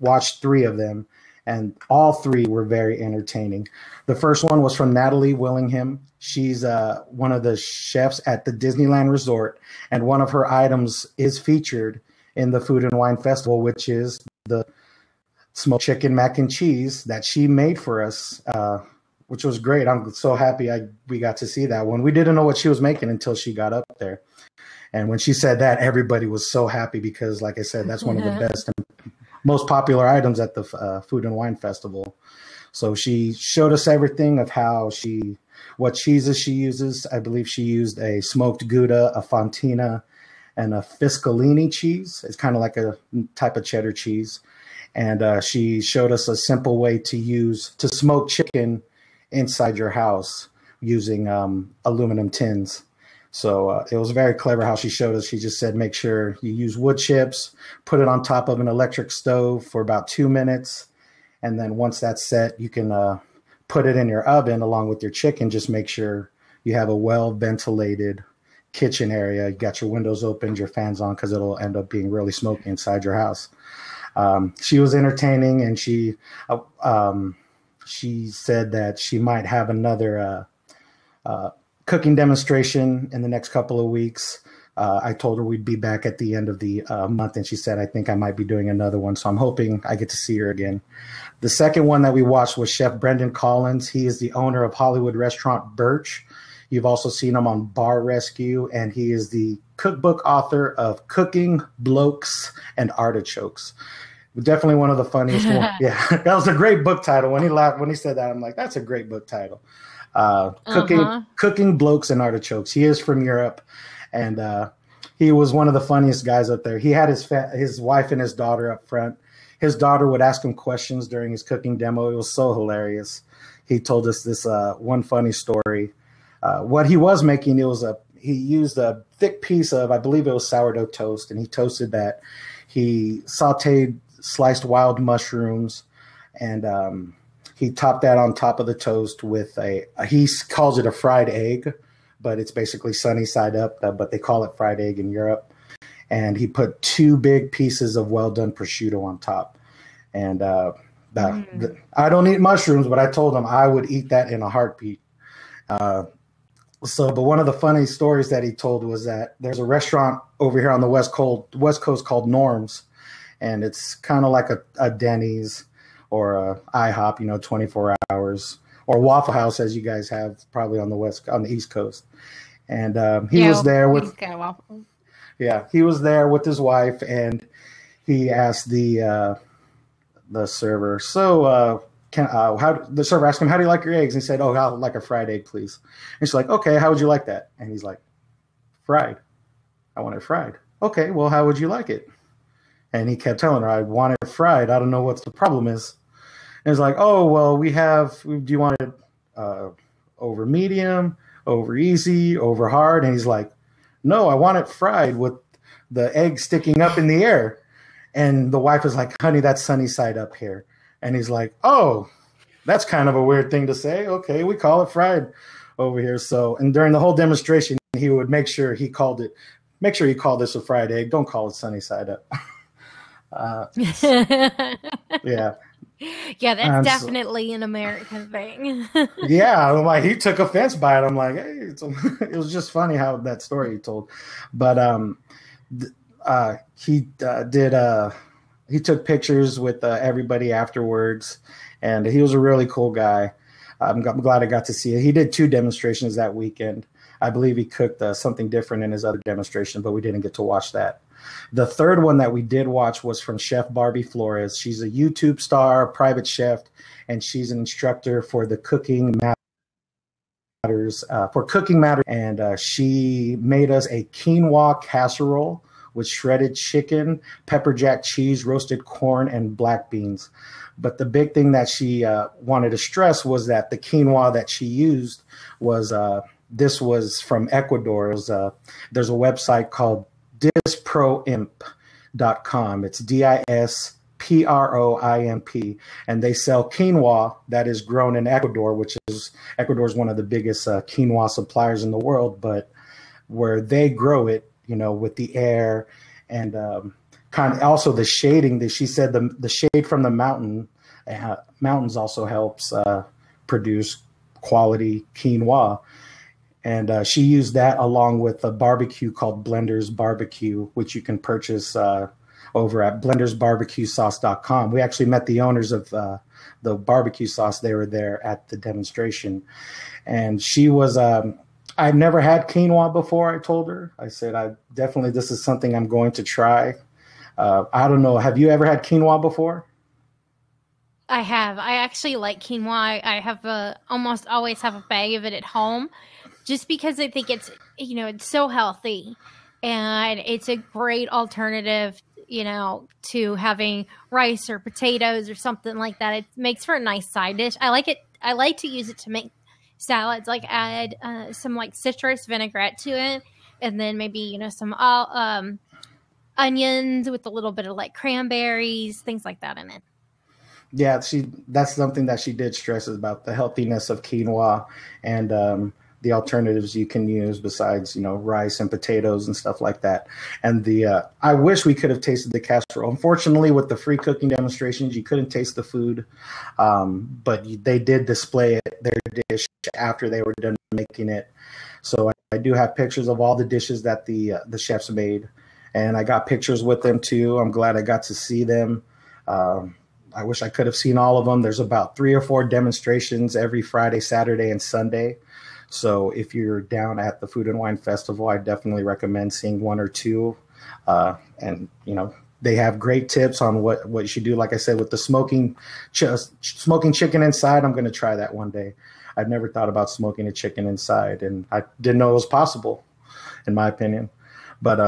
S8: watch 3 of them, and all 3 were very entertaining. The first one was from Natalie Willingham. She's one of the chefs at the Disneyland Resort, and one of her items is featured in the Food and Wine Festival, which is the smoked chicken mac and cheese that she made for us, which was great. I'm so happy we got to see that one. We didn't know what she was making until she got up there. And when she said that, everybody was so happy because, like I said, that's one of the best and most popular items at the Food and Wine Festival. So she showed us everything of what cheeses she uses. I believe she used a smoked Gouda, a Fontina, and a Fiscalini cheese. It's kind of like a type of cheddar cheese. And she showed us a simple way to smoke chicken inside your house using aluminum tins. So it was very clever how she showed us. She just said, make sure you use wood chips, put it on top of an electric stove for about 2 minutes. And then once that's set, you can put it in your oven along with your chicken. Just make sure you have a well-ventilated kitchen area. You got your windows opened, your fans on, because it'll end up being really smoky inside your house. She was entertaining, and she said that she might have another cooking demonstration in the next couple of weeks. I told her we'd be back at the end of the month, and she said, I think I might be doing another one. So I'm hoping I get to see her again. The second one that we watched was Chef Brendan Collins. He is the owner of Hollywood restaurant Birch. You've also seen him on Bar Rescue, and he is the cookbook author of Cooking, Blokes, and Artichokes. Definitely one of the funniest ones. Yeah, that was a great book title. When he laughed, when he said that, I'm like, that's a great book title. Cooking, Blokes, and Artichokes. He is from Europe, and he was one of the funniest guys up there. He had his wife and his daughter up front. His daughter would ask him questions during his cooking demo. It was so hilarious. He told us this one funny story. What he was making, he used a thick piece of, I believe it was sourdough toast, and he toasted that. He sauteed sliced wild mushrooms, and he topped that on top of the toast with he calls it a fried egg, but it's basically sunny side up, but they call it fried egg in Europe. And he put 2 big pieces of well-done prosciutto on top. And I don't eat mushrooms, but I told him I would eat that in a heartbeat. But one of the funny stories that he told was that there's a restaurant over here on the West Coast called Norm's, and it's kind of like a Denny's or a IHOP, 24 hours, or Waffle House, as you guys have probably on the East Coast. And he was there with he was there with his wife, and he asked the server, so the server asked him, how do you like your eggs? And he said, oh, I'll like a fried egg, please. And she's like, okay, how would you like that? And he's like, fried. I want it fried. Okay, well, how would you like it? And he kept telling her, I want it fried. I don't know what the problem is. And he's like, oh, well, do you want it over medium, over easy, over hard? And he's like, no, I want it fried with the egg sticking up in the air. And the wife is like, honey, that's sunny side up here. And he's like, oh, that's kind of a weird thing to say. Okay, we call it fried over here. So, and during the whole demonstration, he would make sure he called this a fried egg. Don't call it sunny side up. Yeah.
S6: Yeah, that's definitely an American thing.
S8: Yeah, I'm like, he took offense by it. I'm like, hey, it was just funny how that story he told. But he took pictures with everybody afterwards, and he was a really cool guy. I'm glad I got to see it. He did 2 demonstrations that weekend. I believe he cooked something different in his other demonstration, but we didn't get to watch that. The third one that we did watch was from Chef Barbie Flores. She's a YouTube star, private chef, and she's an instructor for the Cooking matters, for cooking matters. And she made us a quinoa casserole with shredded chicken, pepper jack cheese, roasted corn, and black beans. But the big thing that she wanted to stress was that the quinoa that she used was, this was from Ecuador. It was, there's a website called disproimp.com. It's DISPROIMP, and they sell quinoa that is grown in Ecuador, which is Ecuador is one of the biggest quinoa suppliers in the world. But where they grow it, you know, with the air and kind of also the shading. That she said the shade from the mountains also helps produce quality quinoa. And she used that along with a barbecue called Blender's Barbecue, which you can purchase over at blendersbarbecuesauce.com. We actually met the owners of the barbecue sauce. They were there at the demonstration. And she was, I've never had quinoa before, I told her. I said, this is something I'm going to try. I don't know. Have you ever had quinoa before?
S6: I have. I actually like quinoa. I have almost always have a bag of it at home, just because I think it's, you know, it's so healthy and it's a great alternative, you know, to having rice or potatoes or something like that. It makes for a nice side dish. I like it. I like to use it to make salads, like add some like citrus vinaigrette to it, and then maybe, you know, some onions with a little bit of like cranberries, things like that in it.
S8: Yeah, that's something that she did stress about the healthiness of quinoa and the alternatives you can use besides, you know, rice and potatoes and stuff like that. And I wish we could have tasted the casserole. Unfortunately, with the free cooking demonstrations, you couldn't taste the food, but they did display their dish after they were done making it. So I do have pictures of all the dishes that the chefs made, and I got pictures with them too. I'm glad I got to see them. I wish I could have seen all of them. There's about 3 or 4 demonstrations every Friday, Saturday, and Sunday. So if you're down at the Food and Wine Festival, I definitely recommend seeing 1 or 2. And, you know, they have great tips on what you should do. Like I said, with the smoking chicken inside, I'm going to try that one day. I've never thought about smoking a chicken inside, and I didn't know it was possible, in my opinion. But,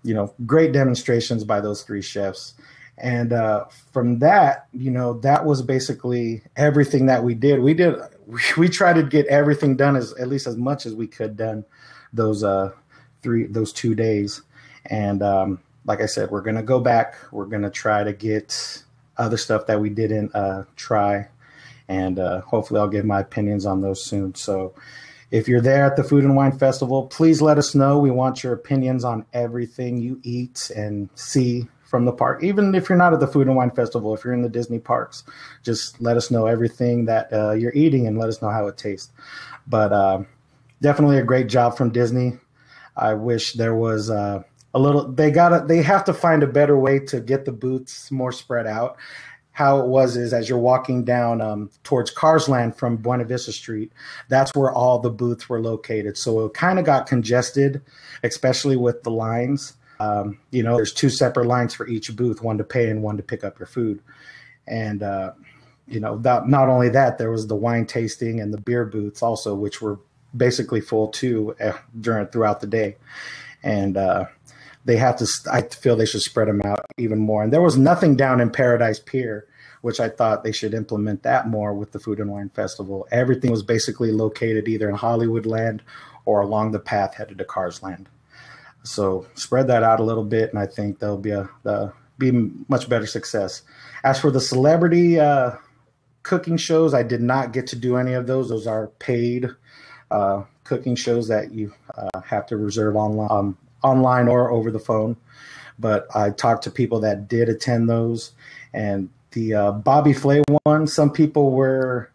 S8: you know, great demonstrations by those 3 chefs. And from that, you know, that was basically everything that we did. We tried to get everything done at least as much as we could done those 2 days. And like I said, we're going to go back. We're going to try to get other stuff that we didn't try. And hopefully I'll give my opinions on those soon. So if you're there at the Food and Wine Festival, please let us know. We want your opinions on everything you eat and see from the park. Even if you're not at the Food and Wine Festival, if you're in the Disney parks, just let us know everything that you're eating and let us know how it tastes. But definitely a great job from Disney. I wish there was a little. They have to find a better way to get the booths more spread out. How it was is as you're walking down towards Cars Land from Buena Vista Street, that's where all the booths were located. So it kind of got congested, especially with the lines. You know, there's 2 separate lines for each booth, one to pay and one to pick up your food. And, you know, not only that, there was the wine tasting and the beer booths also, which were basically full too throughout the day. And I feel they should spread them out even more. And there was nothing down in Paradise Pier, which I thought they should implement that more with the Food and Wine Festival. Everything was basically located either in Hollywood Land or along the path headed to Cars Land. So spread that out a little bit, and I think there'll be much better success. As for the celebrity cooking shows, I did not get to do any of those. Those are paid cooking shows that you have to reserve online or over the phone. But I talked to people that did attend those, and the Bobby Flay one, some people were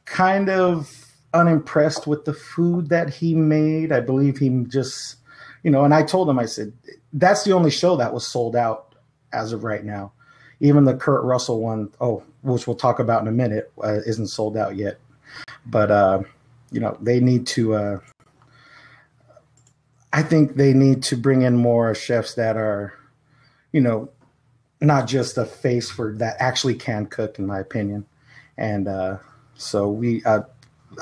S8: kind of unimpressed with the food that he made. I believe he just, you know, and I told him, I said, that's the only show that was sold out as of right now. Even the Kurt Russell one, which we'll talk about in a minute, isn't sold out yet. But, you know, they need to, I think they need to bring in more chefs that are, you know, not just a face for that actually can cook, in my opinion. And so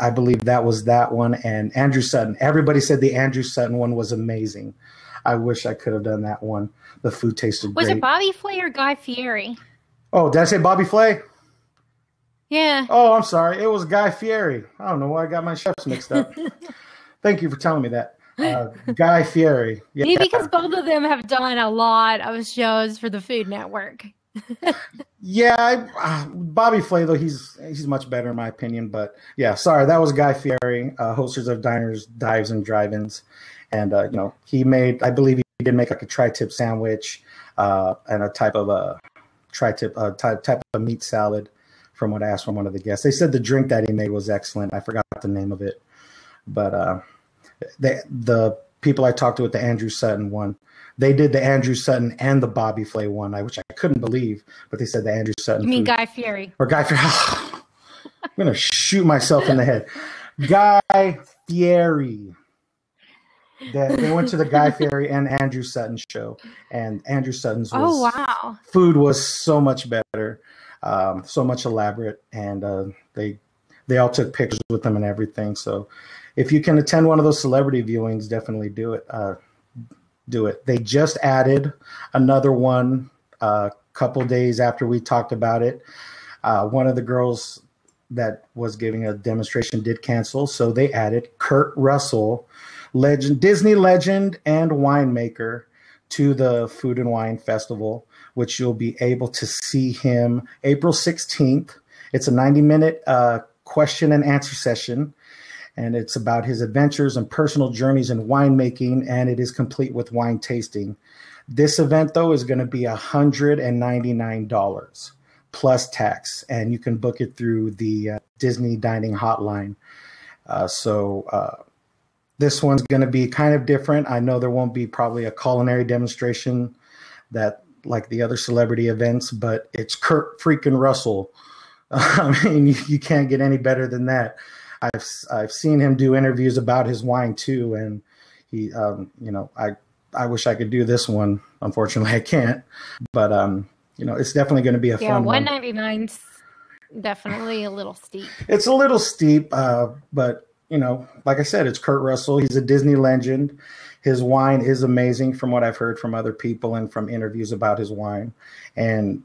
S8: I believe that was that one. And Andrew Sutton. Everybody said the Andrew Sutton one was amazing. I wish I could have done that one. The food tasted great.
S6: Was it Bobby Flay or Guy Fieri?
S8: Oh, did I say Bobby Flay?
S6: Yeah.
S8: Oh, I'm sorry. It was Guy Fieri. I don't know why I got my chefs mixed up. Thank you for telling me that. Guy Fieri. Yeah.
S6: Maybe because both of them have done a lot of shows for the Food Network.
S8: Yeah, Bobby Flay, though, he's much better in my opinion. But yeah, sorry, that was Guy Fieri, hosters of Diners, Dives, and Drive-Ins. And, he made, I believe he did make like a tri-tip sandwich and a type of type of meat salad from what I asked from one of the guests. They said the drink that he made was excellent. I forgot the name of it. But the people I talked to with the Andrew Sutton one, they did the Andrew Sutton and the Bobby Flay one, which I couldn't believe. But they said the Andrew Sutton.
S6: You mean Guy Fieri?
S8: Or Guy Fieri. I'm going to shoot myself in the head. Guy Fieri. They went to the Guy Fieri and Andrew Sutton show, and Andrew Sutton's food was so much better, so much elaborate, and they all took pictures with them and everything. So if you can attend one of those celebrity viewings, definitely do it. Do it. They just added another one a couple days after we talked about it. One of the girls that was giving a demonstration did cancel, so they added Kurt Russell, Disney legend and winemaker, to the Food and Wine Festival, which you'll be able to see him April 16th. It's a 90-minute question and answer session, and it's about his adventures and personal journeys in winemaking, and it is complete with wine tasting. This event, though, is going to be $199 plus tax, and you can book it through the Disney Dining Hotline. This one's going to be kind of different. I know there won't be probably a culinary demonstration that like the other celebrity events, but it's Kurt freaking Russell. I mean, you can't get any better than that. I've seen him do interviews about his wine too, and he, I wish I could do this one. Unfortunately, I can't. But it's definitely going to be a fun one.
S6: Yeah, $199's definitely a little steep.
S8: It's a little steep, but. Like I said, it's Kurt Russell. He's a Disney legend. His wine is amazing from what I've heard from other people and from interviews about his wine. And,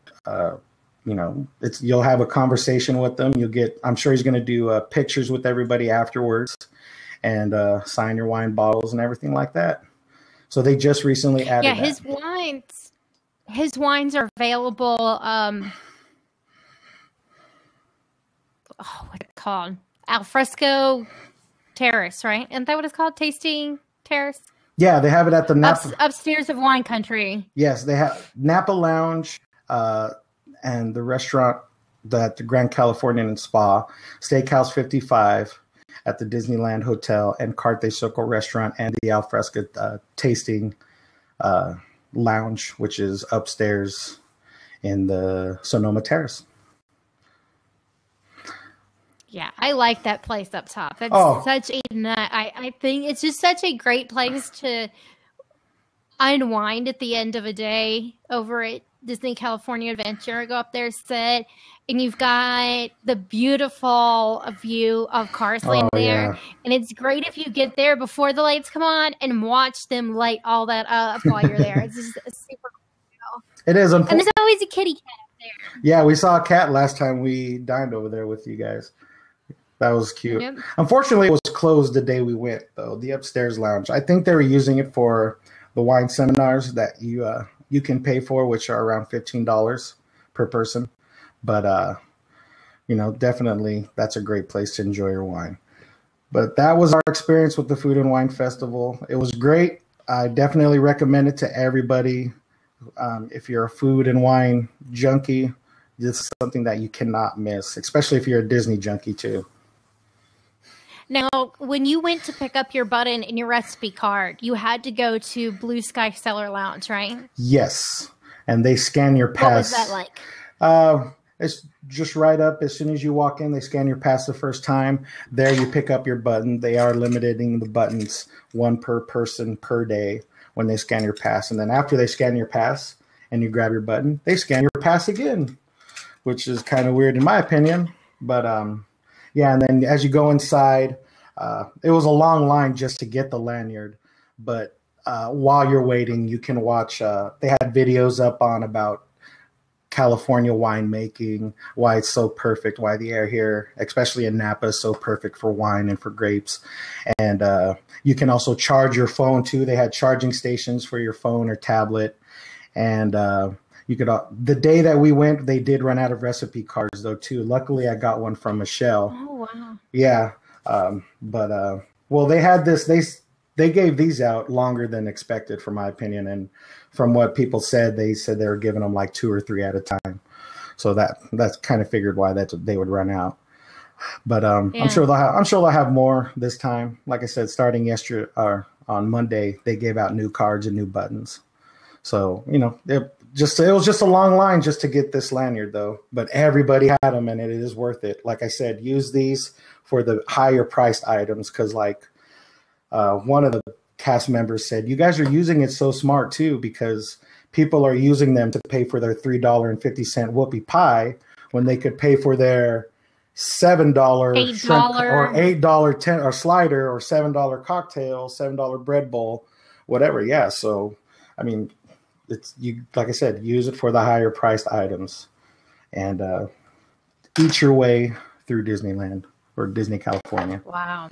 S8: you'll have a conversation with them. I'm sure he's going to do pictures with everybody afterwards and sign your wine bottles and everything like that. So they just recently added that.
S6: His wines are available. What's it called? Alfresco Terrace, right? Isn't that what it's called? Tasting Terrace?
S8: Yeah, they have it at the Napa.
S6: Upstairs of Wine Country.
S8: Yes, they have Napa Lounge and the restaurant at the Grand Californian and Spa, Steakhouse 55 at the Disneyland Hotel, and Carthay Circle Restaurant, and the Alfresco Tasting Lounge, which is upstairs in the Sonoma Terrace.
S6: Yeah, I like that place up top. It's such a I think it's just such a great place to unwind at the end of a day over at Disney California Adventure. Go up there, sit, and you've got the beautiful view of Cars Land there. Yeah. And it's great if you get there before the lights come on and watch them light all that up while you're there. It's just super cool.
S8: It is.
S6: And there's always a kitty cat up there.
S8: Yeah, we saw a cat last time we dined over there with you guys. That was cute. Yep. Unfortunately, it was closed the day we went, though, the upstairs lounge. I think they were using it for the wine seminars that you can pay for, which are around $15 per person. But, definitely that's a great place to enjoy your wine. But that was our experience with the Food and Wine Festival. It was great. I definitely recommend it to everybody. If you're a food and wine junkie, this is something that you cannot miss, especially if you're a Disney junkie, too.
S6: Now, when you went to pick up your button and your recipe card, you had to go to Blue Sky Cellar Lounge, right?
S8: Yes, and they scan your pass.
S6: What was that like?
S8: It's just right up. As soon as you walk in, they scan your pass the first time. There you pick up your button. They are limiting the buttons, one per person per day when they scan your pass. And then after they scan your pass and you grab your button, they scan your pass again, which is kind of weird in my opinion. But Yeah, and then as you go inside, it was a long line just to get the lanyard. But while you're waiting, you can watch. They had videos up on about California winemaking, why it's so perfect, why the air here, especially in Napa, is so perfect for wine and for grapes. And you can also charge your phone too. They had charging stations for your phone or tablet. And you could. The day that we went, they did run out of recipe cards though too. Luckily, I got one from Michelle.
S6: Oh wow!
S8: Yeah, well, they had this. They gave these out longer than expected, for my opinion, and from what people said, they said they were giving them like 2 or 3 at a time. So that's kind of figured why they would run out. But I'm sure they'll have more this time. Like I said, starting yesterday or on Monday, they gave out new cards and new buttons. So it was just a long line just to get this lanyard though. But everybody had them, and it is worth it. Like I said, use these for the higher priced items because one of the cast members said, you guys are using it so smart too, because people are using them to pay for their $3.50 whoopie pie when they could pay for their $7 shrimp or $8 or slider or $7 cocktail, $7 bread bowl, whatever. Yeah. So, I mean, like I said, use it for the higher priced items and eat your way through Disneyland or Disney California.
S6: Wow.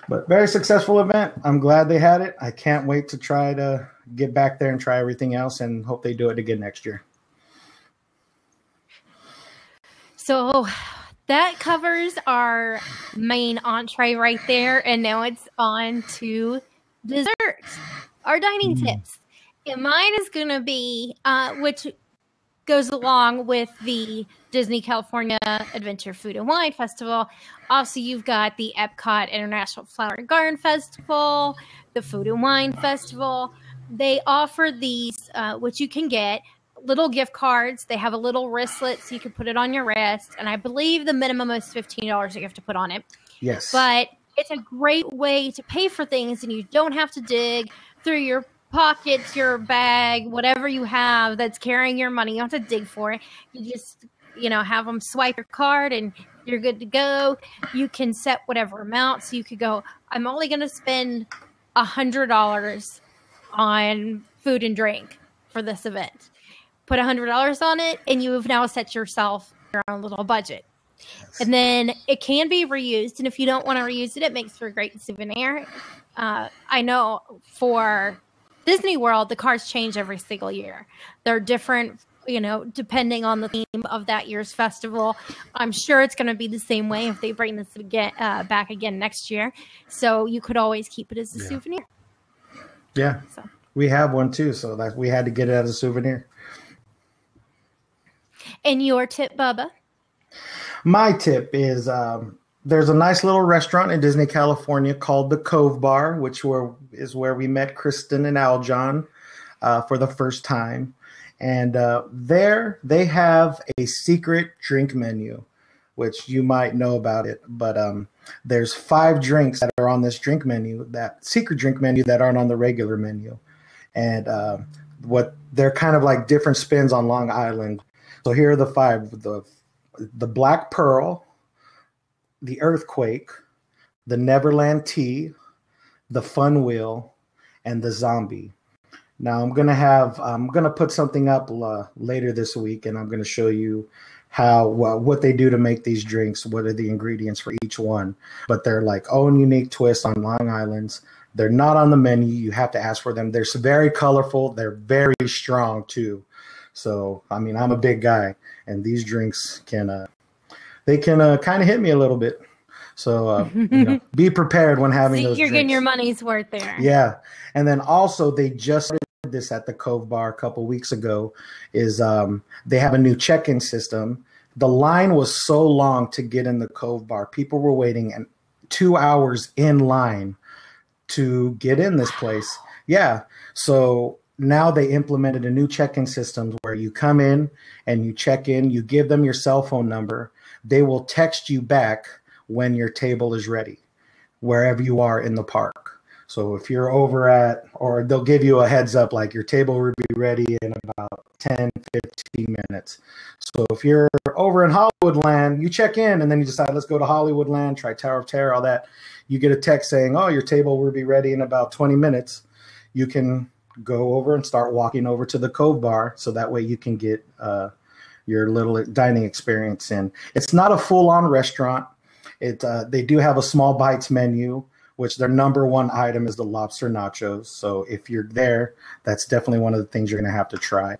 S8: But very successful event. I'm glad they had it. I can't wait to try to get back there and try everything else and hope they do it again next year.
S6: So that covers our main entree right there. And now it's on to desserts, our dining tips. And mine is going to be, which goes along with the Disney California Adventure Food and Wine Festival. Also, you've got the Epcot International Flower and Garden Festival, the Food and Wine Festival. They offer these, which you can get, little gift cards. They have a little wristlet so you can put it on your wrist. And I believe the minimum is $15 that you have to put on it.
S8: Yes.
S6: But it's a great way to pay for things, and you don't have to dig through your pockets, your bag, whatever you have that's carrying your money. You don't have to dig for it. You just, have them swipe your card and you're good to go. You can set whatever amount. So you could go, I'm only going to spend $100 on food and drink for this event. Put $100 on it, and you have now set yourself your own little budget. Yes. And then it can be reused. And if you don't want to reuse it, it makes for a great souvenir. I know for Disney World, the cards change every single year. They're different, depending on the theme of that year's festival. I'm sure it's going to be the same way if they bring this again, back again next year. So you could always keep it as a souvenir.
S8: Yeah, so. We have one too, so that we had to get it as a souvenir.
S6: And your tip, Bubba?
S8: My tip is there's a nice little restaurant in Disney, California called the Cove Bar, which is where we met Kristen and Aljon for the first time. And there they have a secret drink menu, which you might know about it. But there's 5 drinks that are on this drink menu, that secret drink menu, that aren't on the regular menu. And they're kind of like different spins on Long Island. So here are the 5: the Black Pearl, the Earthquake, the Neverland Tea, the Fun Wheel, and the Zombie. Now I'm gonna put something up later this week, and I'm gonna show you what they do to make these drinks. What are the ingredients for each one? But they're like own unique twist on Long Island's. They're not on the menu. You have to ask for them. They're very colorful. They're very strong too. So I mean, I'm a big guy, and these drinks can kind of hit me a little bit. So be prepared when having those.
S6: You're
S8: drinks.
S6: getting your money's worth there.
S8: Yeah, and then also they just did this at the Cove Bar a couple weeks ago. Is they have a new check-in system. The line was so long to get in the Cove Bar. People were waiting 2 hours in line to get in this place. Yeah, so now they implemented a new check-in system where you come in and you check in. You give them your cell phone number. They will text you back when your table is ready, wherever you are in the park. So if you're over at, or they'll give you a heads up, like your table will be ready in about 10, 15 minutes. So if you're over in Hollywoodland, you check in and then you decide, let's go to Hollywoodland, try Tower of Terror, all that. You get a text saying, oh, your table will be ready in about 20 minutes. You can go over and start walking over to the Cove Bar. So that way you can get your little dining experience in. It's not a full-on restaurant. They do have a small bites menu, which their number one item is the lobster nachos. So if you're there, that's definitely one of the things you're going to have to try.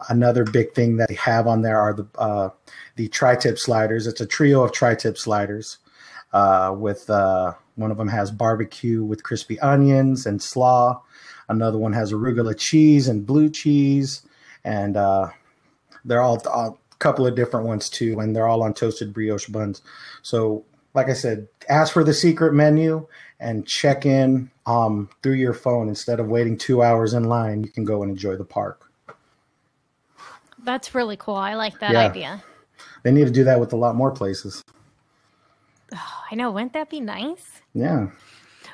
S8: Another big thing that they have on there are the tri-tip sliders. It's a trio of tri-tip sliders with one of them has barbecue with crispy onions and slaw. Another one has arugula cheese and blue cheese. And they're all a couple of different ones too, and they're all on toasted brioche buns. So like I said, ask for the secret menu and check in through your phone. Instead of waiting 2 hours in line, you can go and enjoy the park.
S6: That's really cool. I like that idea.
S8: They need to do that with a lot more places.
S6: Oh, I know. Wouldn't that be nice?
S8: Yeah.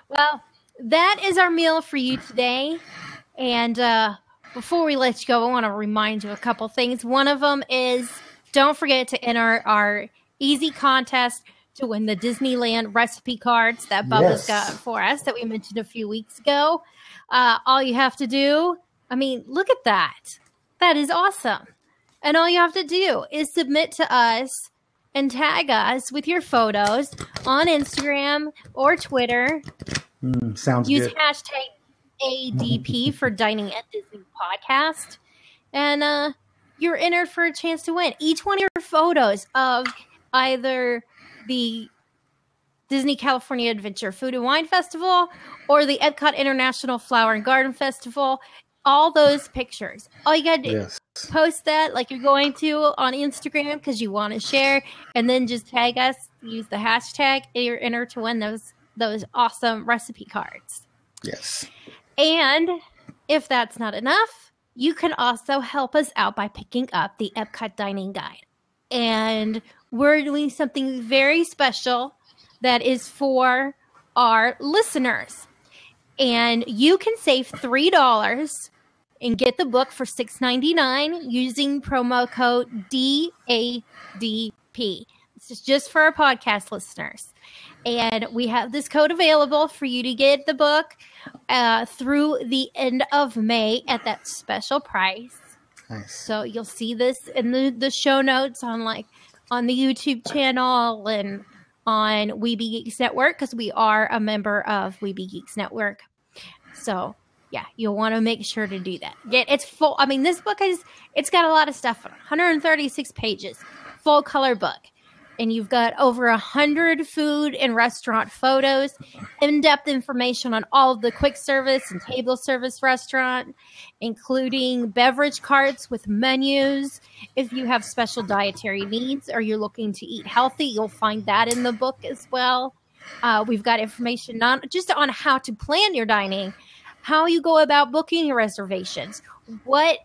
S6: Well, that is our meal for you today. And before we let you go, I want to remind you a couple things. One of them is don't forget to enter our easy contest to win the Disneyland recipe cards that Bubba's got for us that we mentioned a few weeks ago. All you have to do, I mean, look at that. That is awesome. And all you have to do is submit to us and tag us with your photos on Instagram or Twitter.
S8: Sounds
S6: Use
S8: good.
S6: hashtag ADP for Dining at Disney Podcast. And you're entered for a chance to win. Each one of your photos of either the Disney California Adventure Food and Wine Festival or the Epcot International Flower and Garden Festival, all those pictures. All you got to do is post that like you're going to on Instagram because you want to share, and then just tag us, use the hashtag, and you're entered to win those awesome recipe cards.
S8: Yes.
S6: And if that's not enough, you can also help us out by picking up the Epcot Dining Guide. And we're doing something very special that is for our listeners. And you can save $3 and get the book for $6.99 using promo code DADP. This is just for our podcast listeners. And we have this code available for you to get the book through the end of May at that special price.
S8: Nice.
S6: So you'll see this in the show notes on the YouTube channel and on Weeby Geeks Network, because we are a member of Weeby Geeks Network. So yeah, you'll want to make sure to do that. It's full. I mean, this book it's got a lot of stuff on it. 136 pages, full color book. And you've got over 100 food and restaurant photos, in-depth information on all of the quick service and table service restaurant, including beverage carts with menus. If you have special dietary needs or you're looking to eat healthy, you'll find that in the book as well. We've got information not just on how to plan your dining, how you go about booking your reservations, what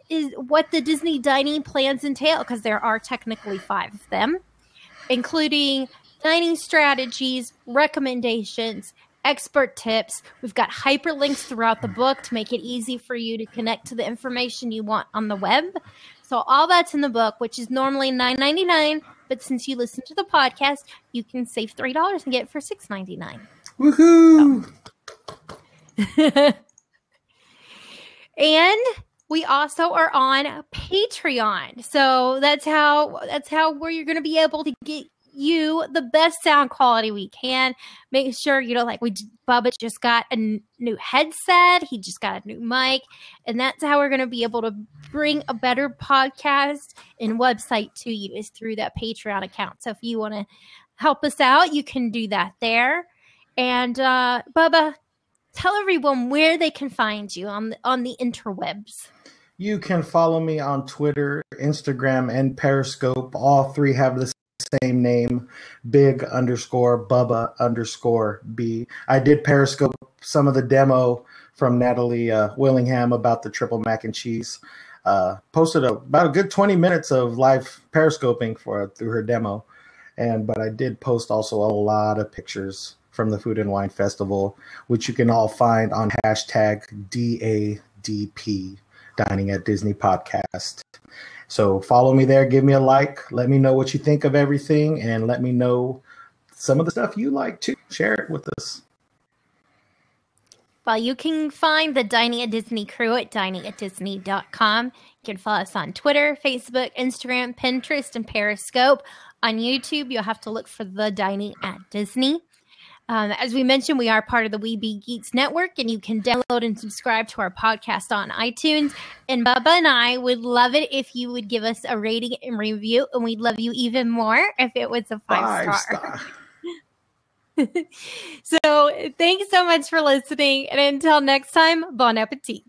S6: the Disney dining plans entail, because there are technically 5 of them, including dining strategies, recommendations, expert tips. We've got hyperlinks throughout the book to make it easy for you to connect to the information you want on the web. So all that's in the book, which is normally $9.99, but since you listen to the podcast, you can save $3 and get it for $6.99.
S8: Woohoo!
S6: So. And we also are on Patreon. So that's how where you're going to be able to get you the best sound quality we can. Make sure, Bubba just got a new headset. He just got a new mic. And that's how we're going to be able to bring a better podcast and website to you, is through that Patreon account. So if you want to help us out, you can do that there. And Bubba, tell everyone where they can find you on the interwebs.
S8: You can follow me on Twitter, Instagram, and Periscope. All 3 have the same name, big_Bubba_B. I did Periscope some of the demo from Natalie Willingham about the triple mac and cheese. Posted about a good 20 minutes of live Periscoping through her demo. But I did post also a lot of pictures from the Food and Wine Festival, which you can all find on hashtag DADP, Dining at Disney Podcast. So follow me there, give me a like, let me know what you think of everything, and let me know some of the stuff you like too. Share it with us.
S6: Well, you can find the Dining at Disney crew at diningatdisney.com. You can follow us on Twitter, Facebook, Instagram, Pinterest, and Periscope. On YouTube, you'll have to look for the Dining at Disney. As we mentioned, we are part of the We Be Geeks Network, and you can download and subscribe to our podcast on iTunes. And Bubba and I would love it if you would give us a rating and review, and we'd love you even more if it was a 5-star. So thanks so much for listening, and until next time, bon appetit.